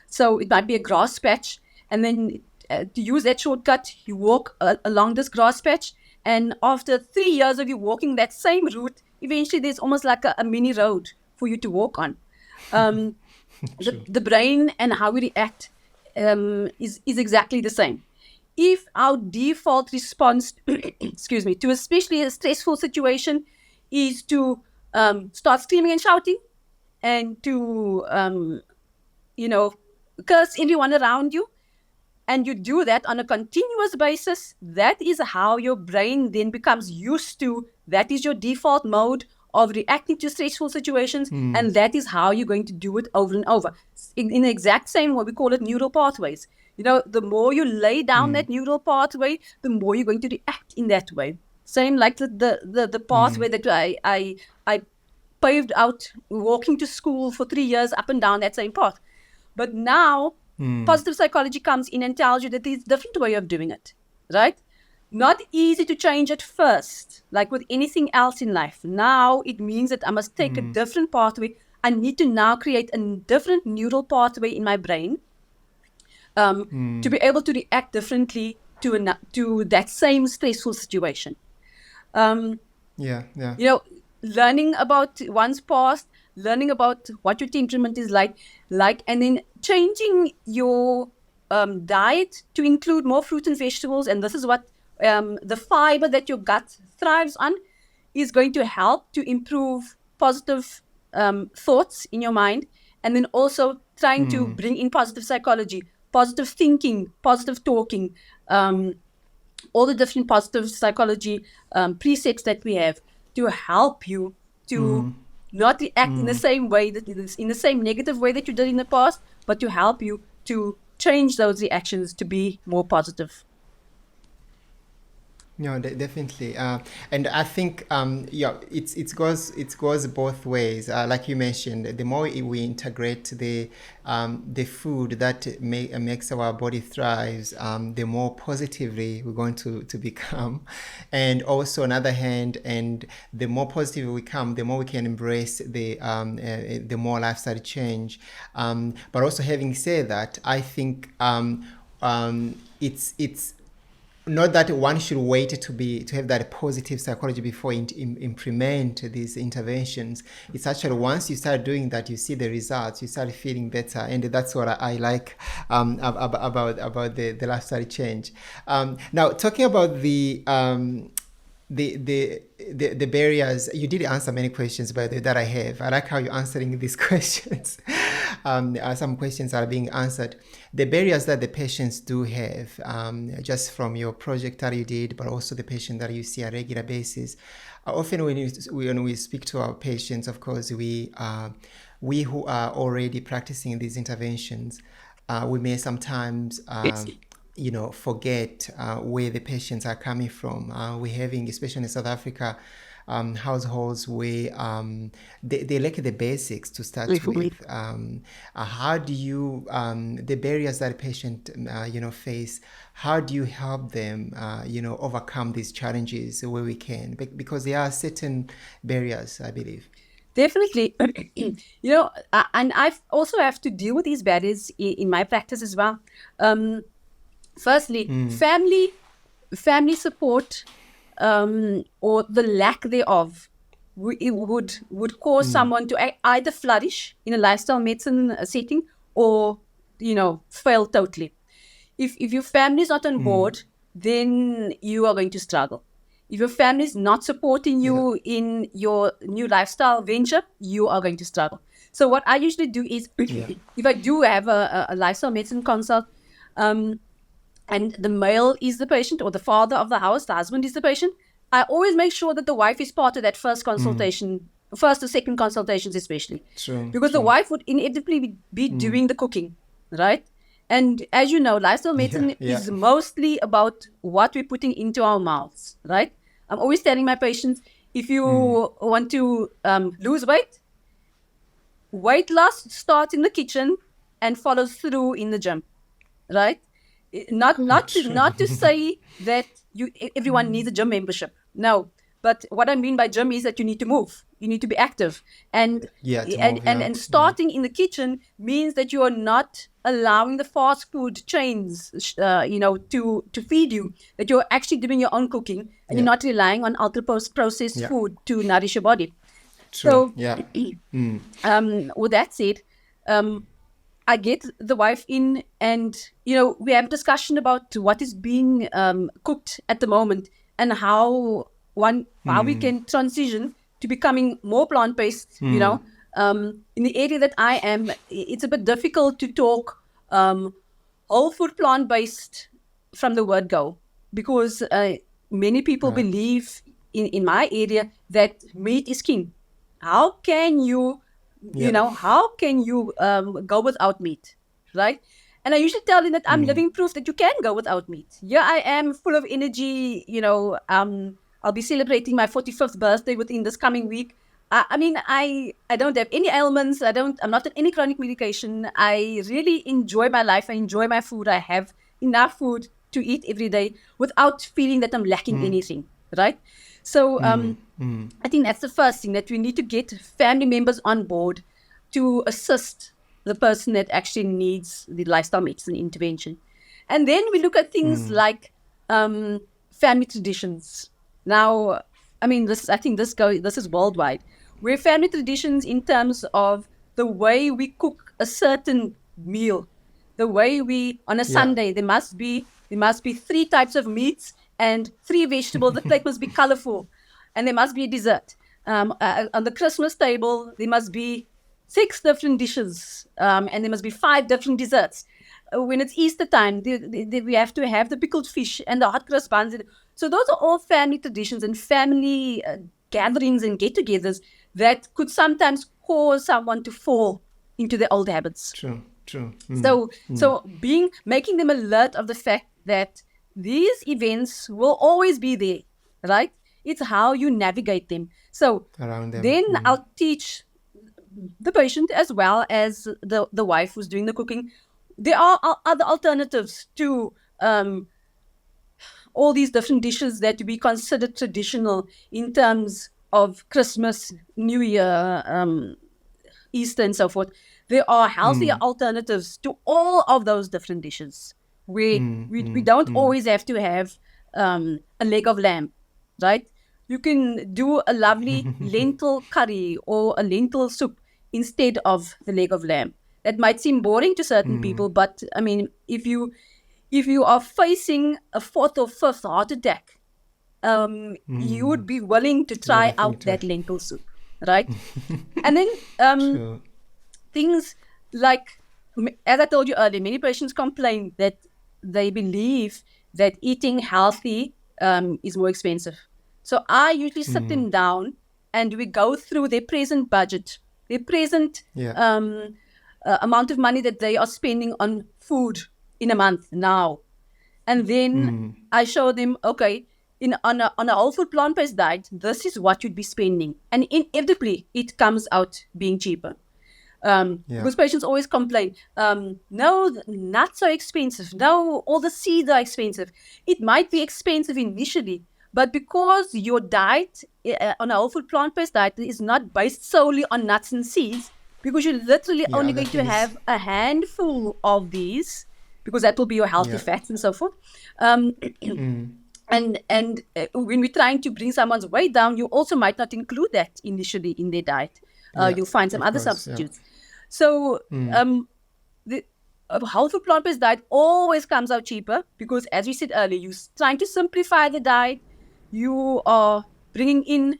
So it might be a grass patch, and then to use that shortcut, you walk along this grass patch, and after 3 years of you walking that same route, eventually there's almost like a mini road for you to walk on. The brain and how we react is exactly the same. If our default response, to especially a stressful situation, is to start screaming and shouting, and to curse everyone around you, and you do that on a continuous basis, that is how your brain then becomes used to, that is your default mode of reacting to stressful situations, and that is how you're going to do it over and over. In the exact same way, we call it neural pathways. The more you lay down that neural pathway, the more you're going to react in that way. Same like the pathway that I paved out walking to school for 3 years up and down that same path. But now, positive psychology comes in and tells you that there's a different way of doing it, right? Not easy to change at first, like with anything else in life. Now it means that I must take a different pathway. I need to now create a different neural pathway in my brain to be able to react differently to that same stressful situation. Learning about one's past, learning about what your temperament is like, and then changing your diet to include more fruit and vegetables. And this is what the fiber that your gut thrives on is going to help to improve positive thoughts in your mind, and then also trying to bring in positive psychology, positive thinking, positive talking, all the different positive psychology precepts that we have to help you to not react in the same way, in the same negative way that you did in the past, but to help you to change those reactions to be more positive. No, definitely, and I think yeah, it goes both ways. Like you mentioned, the more we integrate the food that makes our body thrives, the more positively we're going to become, and also on the other hand, and the more positive we become, the more we can embrace the more lifestyle change. But also having said that, I think it's not that one should wait to have that positive psychology before implement these interventions. It's actually once you start doing that, you see the results, you start feeling better, and that's what I like about the lifestyle change. Now talking about the barriers, you did answer many questions by the way that I have. I like how you're answering these questions. Some questions are being answered. The barriers that the patients do have, just from your project that you did, but also the patient that you see on a regular basis. Often when we speak to our patients, of course, we who are already practicing these interventions, we may sometimes forget where the patients are coming from. We're having, especially in South Africa, households where they lack the basics to start with. How do you, the barriers that a patient, face, how do you help them, overcome these challenges where we can? Because there are certain barriers, I believe. Definitely. And I also have to deal with these barriers in my practice as well. Firstly, family support, or the lack thereof, it would cause someone to either flourish in a lifestyle medicine setting, or fail totally. If your family is not on board, then you are going to struggle. If your family is not supporting you in your new lifestyle venture, you are going to struggle. So what I usually do is, if I do have a lifestyle medicine consult, and the male is the patient, or the father of the house, the husband is the patient, I always make sure that the wife is part of that first consultation, first or second consultations especially. Because the wife would inevitably be doing the cooking, right? And as you know, lifestyle medicine is mostly about what we're putting into our mouths, right? I'm always telling my patients, if you want to lose weight, weight loss starts in the kitchen and follows through in the gym, right? Not to say that everyone needs a gym membership. No, but what I mean by gym is that you need to move, you need to be active, and and starting in the kitchen means that you are not allowing the fast food chains, to feed you. That you're actually doing your own cooking, and you're not relying on ultra processed food to nourish your body. So, with that said, I get the wife in, and we have a discussion about what is being cooked at the moment, and how we can transition to becoming more plant-based. In the area that I am, it's a bit difficult to talk whole food plant-based from the word go, because many people believe in my area that meat is king. How can you how can you go without meat, right? And I usually tell them that I'm living proof that you can go without meat. Here I am, full of energy. I'll be celebrating my 45th birthday within this coming week. I don't have any ailments. I'm not on any chronic medication. I really enjoy my life. I enjoy my food. I have enough food to eat every day without feeling that I'm lacking anything, right? So I think that's the first thing, that we need to get family members on board to assist the person that actually needs the lifestyle medicine intervention. And then we look at things like family traditions. Now, I think this is worldwide. Where family traditions in terms of the way we cook a certain meal, the way we on a Sunday there must be 3 types of meats and 3 vegetables. The plate must be colorful, and there must be a dessert. On the Christmas table, there must be 6 different dishes, and there must be 5 different desserts. When it's Easter time, we have to have the pickled fish and the hot cross buns. So those are all family traditions and family gatherings and get-togethers that could sometimes cause someone to fall into their old habits. True. So making them alert of the fact that these events will always be there, right? It's how you navigate them. So Around them. then I'll teach the patient as well as the wife who's doing the cooking. There are other alternatives to all these different dishes that we consider traditional in terms of Christmas, New Year, Easter, and so forth. There are healthier alternatives to all of those different dishes. We don't always have to have a leg of lamb, right? You can do a lovely lentil curry or a lentil soup instead of the leg of lamb. That might seem boring to certain people, but I mean, if you are facing a fourth or fifth heart attack, you would be willing to It's the try other thing out to that lentil soup, right? And then True. things like, as I told you earlier, many patients complain that they believe that eating healthy is more expensive. So I usually sit them down and we go through their present budget, their present Yeah. amount of money that they are spending on food in a month now. And then I show them, okay, on a whole food plant-based diet, this is what you'd be spending. And inevitably, it comes out being cheaper. Yeah. Because patients always complain, no, nuts are expensive. No, all the seeds are expensive. It might be expensive initially, but because your diet on a whole food plant-based diet is not based solely on nuts and seeds, because you're literally Yeah, only other going to things. have a handful of these, because that will be your healthy Yeah. fats and so forth. And when we're trying to bring someone's weight down, you also might not include that initially in their diet. Yeah, You'll find some of other course. Yeah. substitutes. So the a whole food plant-based diet always comes out cheaper because, as we said earlier, you're trying to simplify the diet. You are bringing in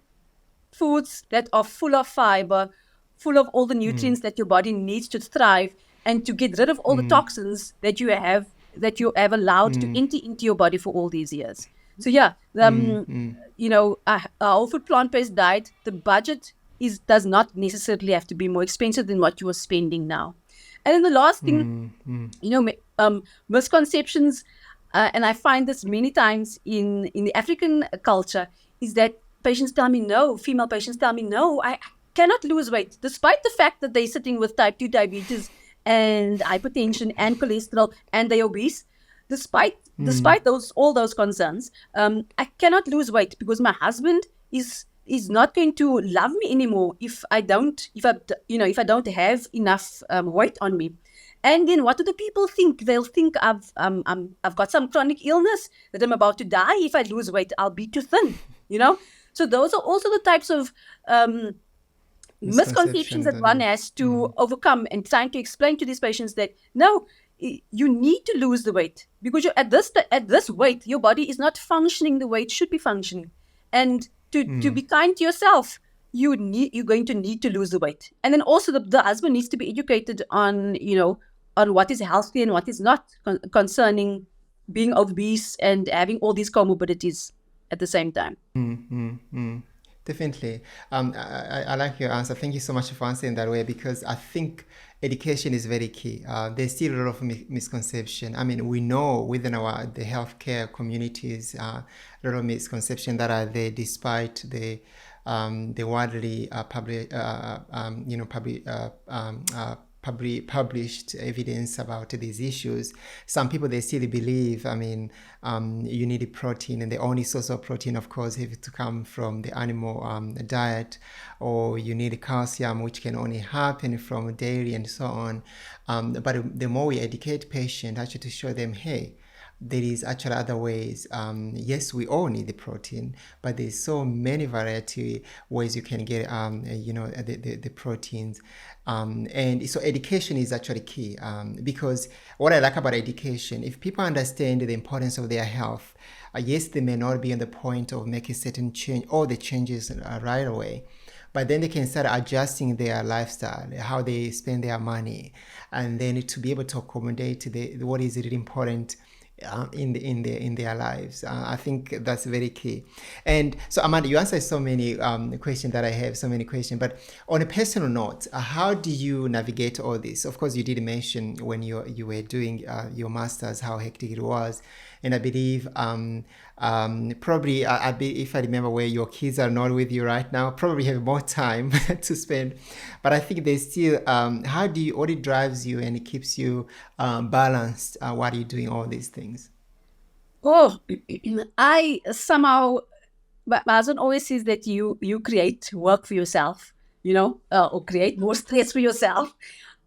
foods that are full of fiber, full of all the nutrients that your body needs to thrive, and to get rid of all the toxins that you have allowed to enter into your body for all these years. So yeah, a whole food plant-based diet, the budget does not necessarily have to be more expensive than what you are spending now. And then the last thing, misconceptions, and I find this many times in the African culture, is that patients tell me no, female patients tell me no, I cannot lose weight, despite the fact that they're sitting with type 2 diabetes and hypertension and cholesterol and they're obese. Despite all those concerns, I cannot lose weight because my husband is not going to love me anymore if I don't have enough weight on me. And then what do the people think? They'll think I've got some chronic illness, that I'm about to die if I lose weight. I'll be too thin, So those are also the types of misconceptions that one has to overcome, and trying to explain to these patients that no, you need to lose the weight because you're at this weight, your body is not functioning the way it should be functioning. And to be kind to yourself, you're going to need to lose the weight. And then also the husband needs to be educated on what is healthy and what is not, concerning being obese and having all these comorbidities at the same time. Definitely. I like your answer. Thank you so much for answering that way, because I think education is very key. There's still a lot of misconception. I mean, we know within the healthcare communities, a lot of misconception that are there despite the widely published evidence about these issues. Some people, they still believe, you need a protein, and the only source of protein, of course, has to come from the animal diet, or you need calcium, which can only happen from dairy and so on. But the more we educate patients, actually to show them, hey, there is actually other ways. Yes, we all need the protein, but there's so many variety ways you can get the proteins. And so education is actually key, because what I like about education, if people understand the importance of their health, yes, they may not be on the point of making certain change or the changes right away, but then they can start adjusting their lifestyle, how they spend their money, and then to be able to accommodate what is really important in their lives. I think that's very key. And so, Amanda, you answered so many questions that I have, so many questions. But on a personal note, how do you navigate all this? Of course, you did mention when you were doing your master's how hectic it was, and I believe probably if I remember where your kids are not with you right now, probably have more time to spend. But I think there's still what it drives you and it keeps you balanced while you're doing all these things. Oh, I somehow, but my husband always says that you create work for yourself, or create more stress for yourself.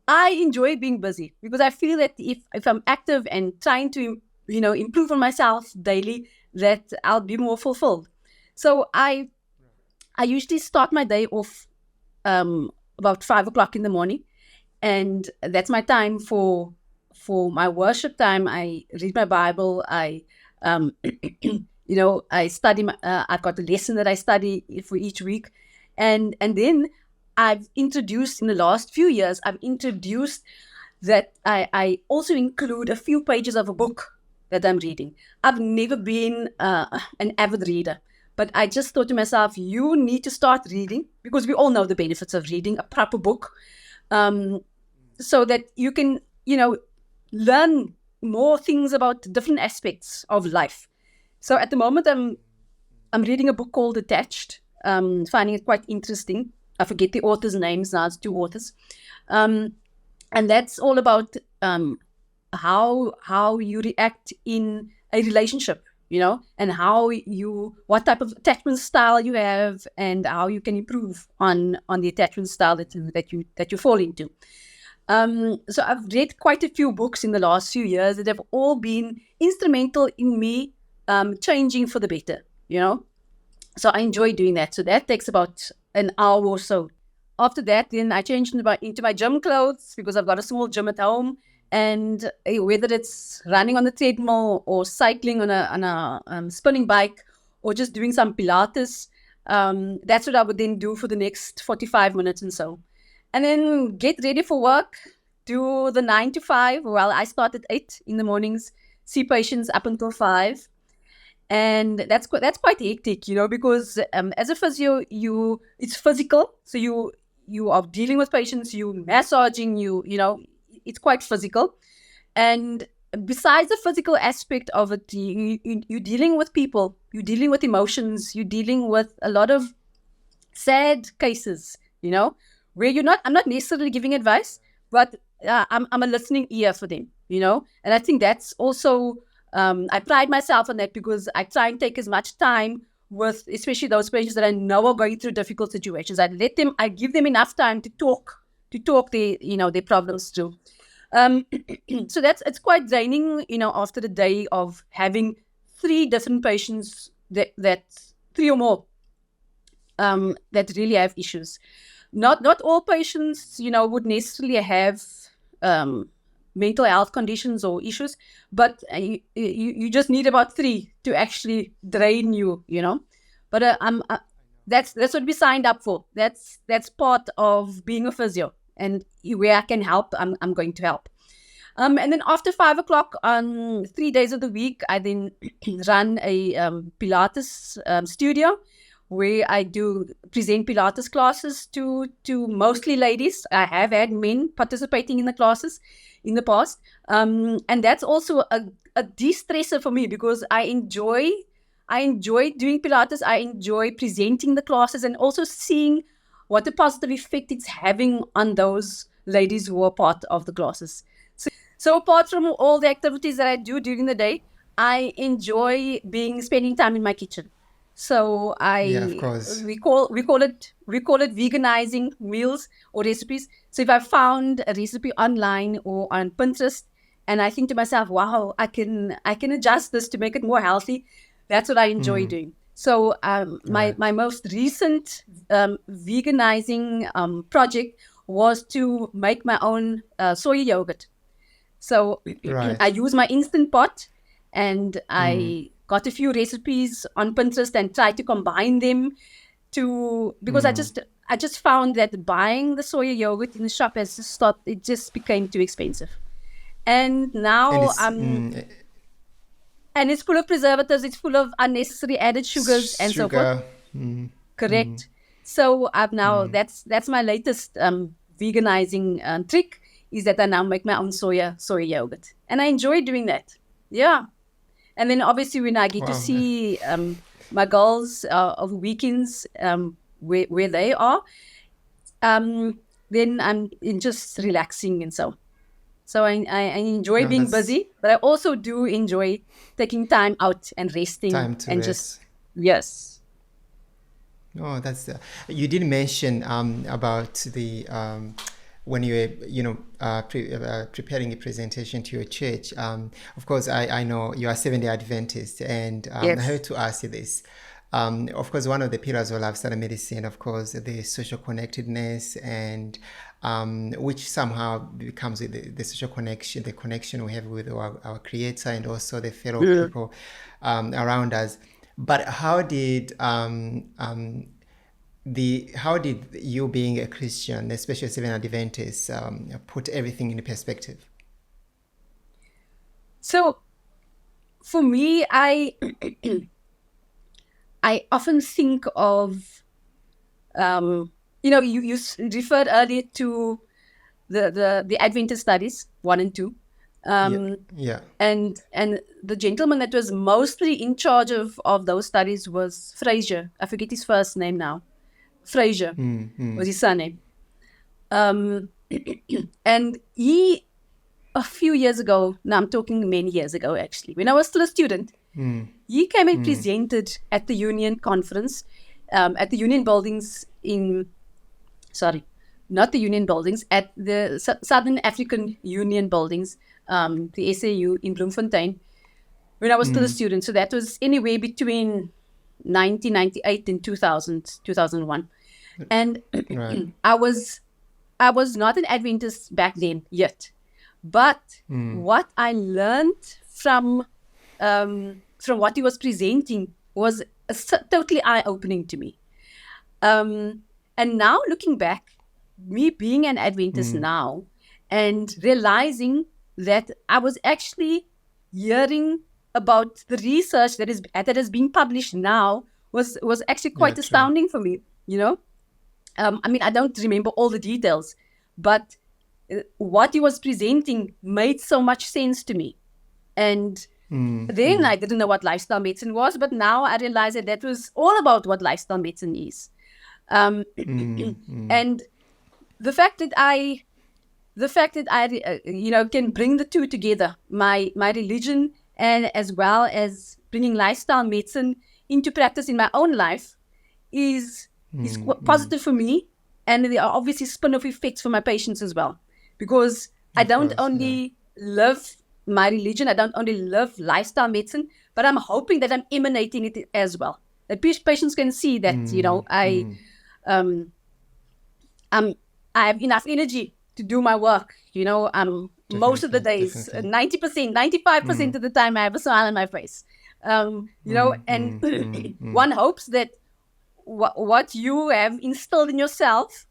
I enjoy being busy because I feel that if I'm active and trying to, improve on myself daily, that I'll be more fulfilled. So I usually start my day off about 5 o'clock in the morning, and that's my time for my worship time. I read my Bible. Um, I study. I've got a lesson that I study for each week, and then I've introduced in the last few years. I've introduced that I also include a few pages of a book that I'm reading. I've never been an avid reader, but I just thought to myself, you need to start reading because we all know the benefits of reading a proper book, um, so that you can, learn more things about different aspects of life. So at the moment, I'm reading a book called Attached, finding it quite interesting. I forget the author's names now. It's two authors. Um, and that's all about how you react in a relationship, and what type of attachment style you have, and how you can improve on the attachment style that you fall into. So I've read quite a few books in the last few years that have all been instrumental in me changing for the better, So I enjoy doing that. So that takes about an hour or so. After that, then I change into my gym clothes because I've got a small gym at home. And whether it's running on the treadmill or cycling on a spinning bike or just doing some Pilates, that's what I would then do for the next 45 minutes and so. And then get ready for work, do the 9 to 5. Well, I start at 8 in the mornings, see patients up until 5. And that's quite hectic, because as a physio, it's physical. So you are dealing with patients, you massaging, it's quite physical. And besides the physical aspect of it, you're dealing with people, you're dealing with emotions, you're dealing with a lot of sad cases, where I'm not necessarily giving advice, but I'm a listening ear for them, and I think that's also, I pride myself on that because I try and take as much time with, especially those patients that I know are going through difficult situations. I give them enough time to talk their problems through. So it's quite draining, after the day of having 3 different patients that 3 or more that really have issues. Not all patients, would necessarily have mental health conditions or issues, but you just need about 3 to actually drain you, But that's what we signed up for. That's part of being a physio, and where I can help, I'm going to help. And then after 5 o'clock on 3 days of the week, I then run a Pilates studio where I do present Pilates classes to mostly ladies. I have had men participating in the classes in the past. And that's also a de-stressor for me because I enjoy doing Pilates. I enjoy presenting the classes and also seeing what a positive effect it's having on those ladies who are part of the classes. So apart from all the activities that I do during the day, I enjoy spending time in my kitchen. So Yeah, of course. we call it veganizing meals or recipes. So if I found a recipe online or on Pinterest, and I think to myself, wow, I can adjust this to make it more healthy. That's what I enjoy doing. So Right. my most recent veganizing project was to make my own soy yogurt. So I Right. use my Instant Pot, and I got a few recipes on Pinterest and tried to combine them because I just found that buying the soya yogurt in the shop it just became too expensive. And And now it's and it's full of preservatives, it's full of unnecessary added sugars and so forth. sugar. Mm, Correct. So I've now that's my latest veganizing trick is that I now make my own soya yogurt, and I enjoy doing that. Yeah, And then obviously when I get to Wow. see my girls of weekends where they are, then I'm in just relaxing and so. So I enjoy No, being that's busy, but I also do enjoy taking time out and resting time to and just, rest. yes. Oh, that's you did mention about the when you were preparing a presentation to your church. Of course, I know you are Seventh-day Adventist, and I Yes. heard to ask you this. Of course, one of the pillars of lifestyle medicine, of course, the social connectedness, and which somehow becomes the social connection, the connection we have with our Creator and also the fellow Mm. people around us. But how did you being a Christian, especially Seventh Adventist, put everything in perspective? So for me, I often think of, you referred earlier to the Adventist studies 1 and 2, Yeah, um, yeah. and the gentleman that was mostly in charge of those studies was Fraser. I forget his first name now. Fraser was his surname. Um, and he, a few years ago, now I'm talking many years ago actually, when I was still a student, he came and presented at the Union conference, at the Union buildings sorry, not the Union buildings, at the Southern African Union buildings, the SAU in Bloemfontein, when I was still a student. So that was anywhere between 1998 and 2001. And Right. I was not an Adventist back then yet. But what I learned from what he was presenting was totally eye-opening to me. And now looking back, me being an Adventist now and realizing that I was actually hearing about the research that is being published now was actually Yeah, quite true. astounding for me. I mean, I don't remember all the details, but what he was presenting made so much sense to me. And then I didn't know what lifestyle medicine was, but now I realize that that was all about what lifestyle medicine is. Um, and the fact that I can bring the two together, my religion and as well as bringing lifestyle medicine into practice in my own life, is positive for me, and there are obviously spin-off effects for my patients as well, because I Of don't course, yeah. only live my religion, I don't only live lifestyle medicine, but I'm hoping that I'm emanating it as well. That patients can see that um, I have enough energy to do my work. Most of the Definitely, days, definitely. 90%, 95% of the time, I have a smile on my face. And one hopes that what you have instilled in yourself,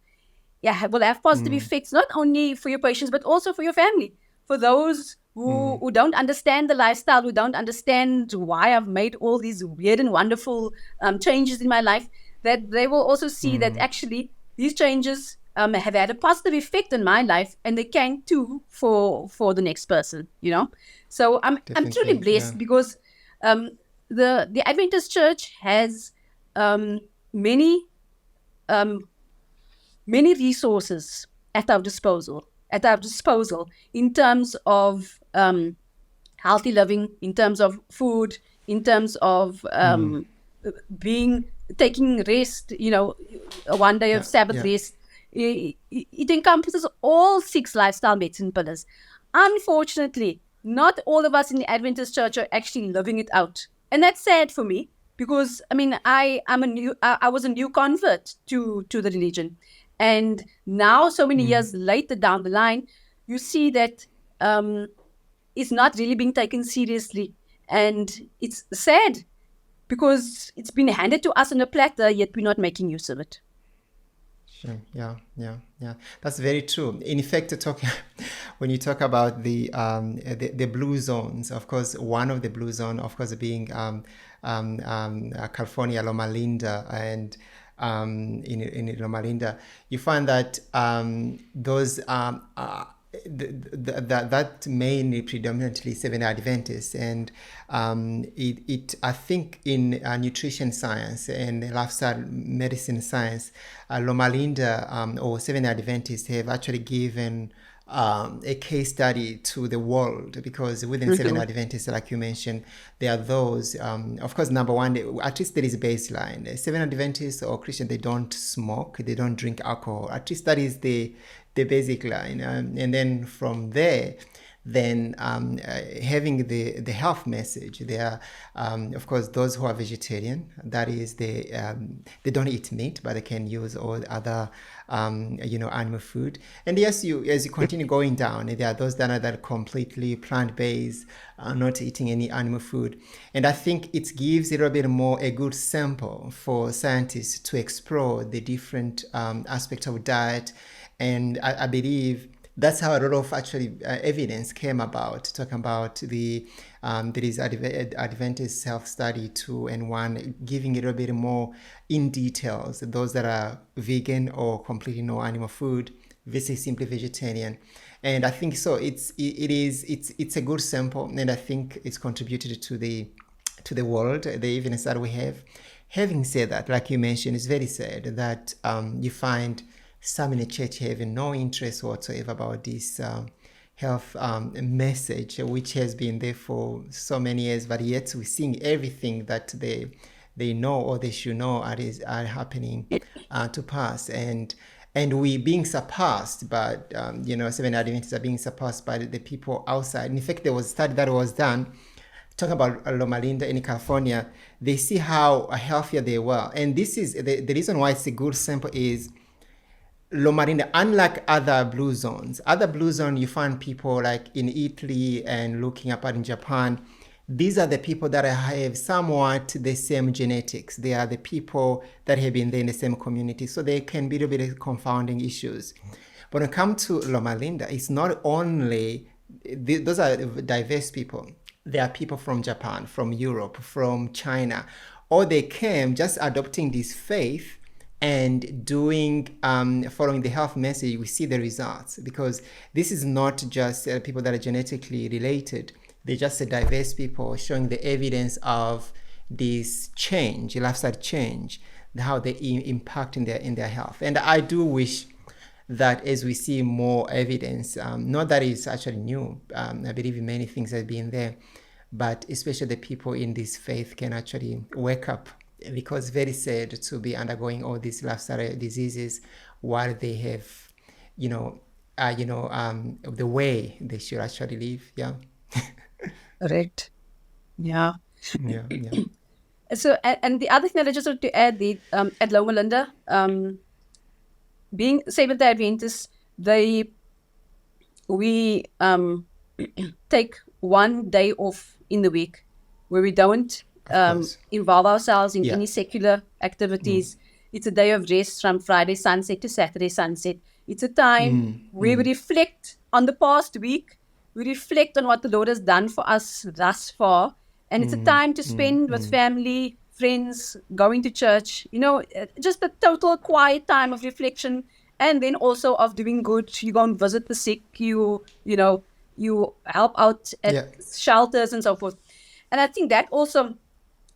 yeah, will have positive effects not only for your patients but also for your family. For those who don't understand the lifestyle, who don't understand why I've made all these weird and wonderful changes in my life, that they will also see that actually these changes have had a positive effect on my life, and they can too for the next person. So I'm truly Definitely, yeah. blessed because um, the Adventist Church has um, many um, many resources at our disposal in terms of healthy living, in terms of food, in terms of being taking rest, a 1 day of Yeah, Sabbath yeah. rest. It encompasses all 6 lifestyle medicine pillars. Unfortunately, not all of us in the Adventist Church are actually living it out, and that's sad for me because I mean I was a new convert to the religion, and now so many years later down the line, you see that it's not really being taken seriously, and it's sad because it's been handed to us on a platter, yet we're not making use of it. Sure. Yeah, yeah, yeah. That's very true. In fact, when you talk about the blue zones, of course, one of the blue zone, of course, being California, Loma Linda, and in Loma Linda, you find that those that mainly predominantly Seventh Adventists, and it I think in nutrition science and lifestyle medicine science, Loma Linda or Seventh Adventists have actually given a case study to the world, because within Seven Mhm. Adventists, like you mentioned, there are those, of course, number one, at least there is a baseline. Seven Adventists or Christian, they don't smoke, they don't drink alcohol. At least that is the basic line. And then from there, then having the health message. There are, of course, those who are vegetarian. That is, they don't eat meat, but they can use all other animal food. And yes, as you continue going down, there are those that are completely plant based, not eating any animal food. And I think it gives a little bit more a good sample for scientists to explore the different aspects of diet. And I believe that's how a lot of actually evidence came about, talking about there is Adventist self-study 2 and 1, giving a little bit more in details, those that are vegan or completely no animal food versus simply vegetarian. And I think so it's a good sample, and I think it's contributed to the world, the evidence that we have. Having said that, like you mentioned, it's very sad that you find some in the church having no interest whatsoever about this health message, which has been there for so many years, but yet we're seeing everything that they know or they should know are happening to pass. And we being surpassed, but Seventh Adventists are being surpassed by the people outside. In fact, there was a study that was done talking about Loma Linda in California. They see how healthier they were, and this is the reason why it's a good sample is Loma Linda, unlike other blue zone, you find people like in Italy and looking up at in Japan. These are the people that have somewhat the same genetics. They are the people that have been there in the same community, so they can be a little bit of confounding issues. But when it comes to Loma Linda, it's not only those are diverse people. There are people from Japan, from Europe, from China, or they came just adopting this faith and doing following the health message. We see the results, because this is not just people that are genetically related. They're just a diverse people showing the evidence of this change, lifestyle change, how they impact in their health. And I do wish that as we see more evidence, not that it's actually new, I believe many things have been there, but especially the people in this faith can actually wake up, because very sad to be undergoing all these lifestyle diseases while they have, the way they should actually live. Yeah. Correct. Yeah. Yeah. Yeah. So, and the other thing that I just want to add, at Loma Linda, being Seventh Day Adventists, we take one day off in the week where we don't involve ourselves in any secular activities. It's a day of rest from Friday sunset to Saturday sunset. It's a time where we reflect on the past week. We reflect on what the Lord has done for us thus far. And it's a time to spend with family, friends, going to church, just a total quiet time of reflection, and then also of doing good. You go and visit the sick, you help out at shelters and so forth. And I think that also,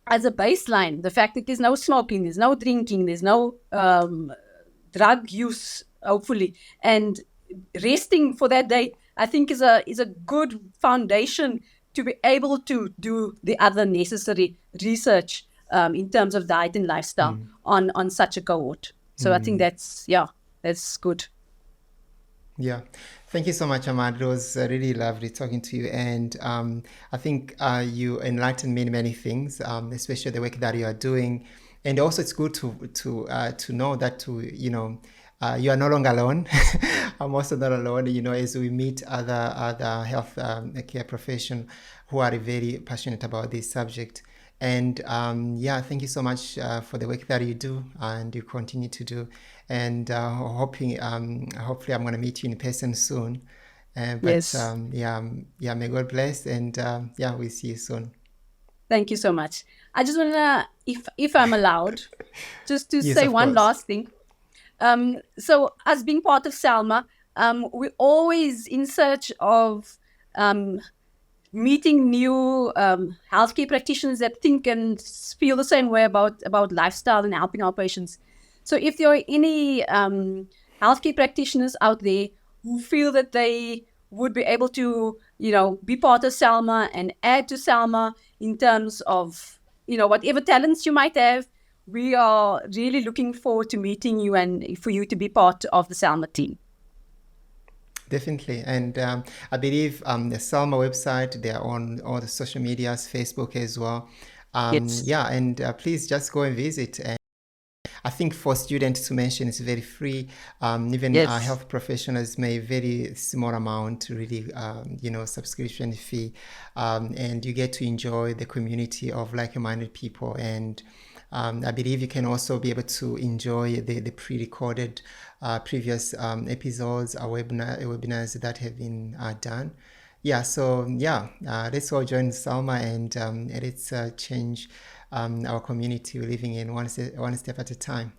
as a baseline, the fact that there's no smoking, there's no drinking, there's no drug use, hopefully, and resting for that day, I think is a good foundation to be able to do the other necessary research in terms of diet and lifestyle on such a cohort. So I think that's good. Yeah. Thank you so much, Ahmad. It was really lovely talking to you. And I think you enlightened me in many things, especially the work that you are doing. And also it's good to know that you are no longer alone. I'm also not alone, as we meet other health care professionals who are very passionate about this subject. And thank you so much for the work that you do and you continue to do. And hopefully I'm going to meet you in person soon. Yes. May God bless, and we'll see you soon. Thank you so much. I just want to, if I'm allowed, just to Yes, say of one course. last thing. So as being part of Selma, we're always in search of meeting new healthcare practitioners that think and feel the same way about lifestyle and helping our patients. So if there are any healthcare practitioners out there who feel that they would be able to, be part of Salma and add to Salma in terms of, whatever talents you might have, we are really looking forward to meeting you and for you to be part of the Salma team. Definitely. And I believe the Salma website, they're on all the social medias, Facebook as well. Yes. Yeah, and please just go and visit. And I think for students to mention it's very free. Even Yes. health professionals may very small amount, really, subscription fee, and you get to enjoy the community of like-minded people. And I believe you can also be able to enjoy the pre-recorded previous episodes or webinars that have been done. Yeah, so yeah, let's all join Salma and let's change our community we're living in one step at a time.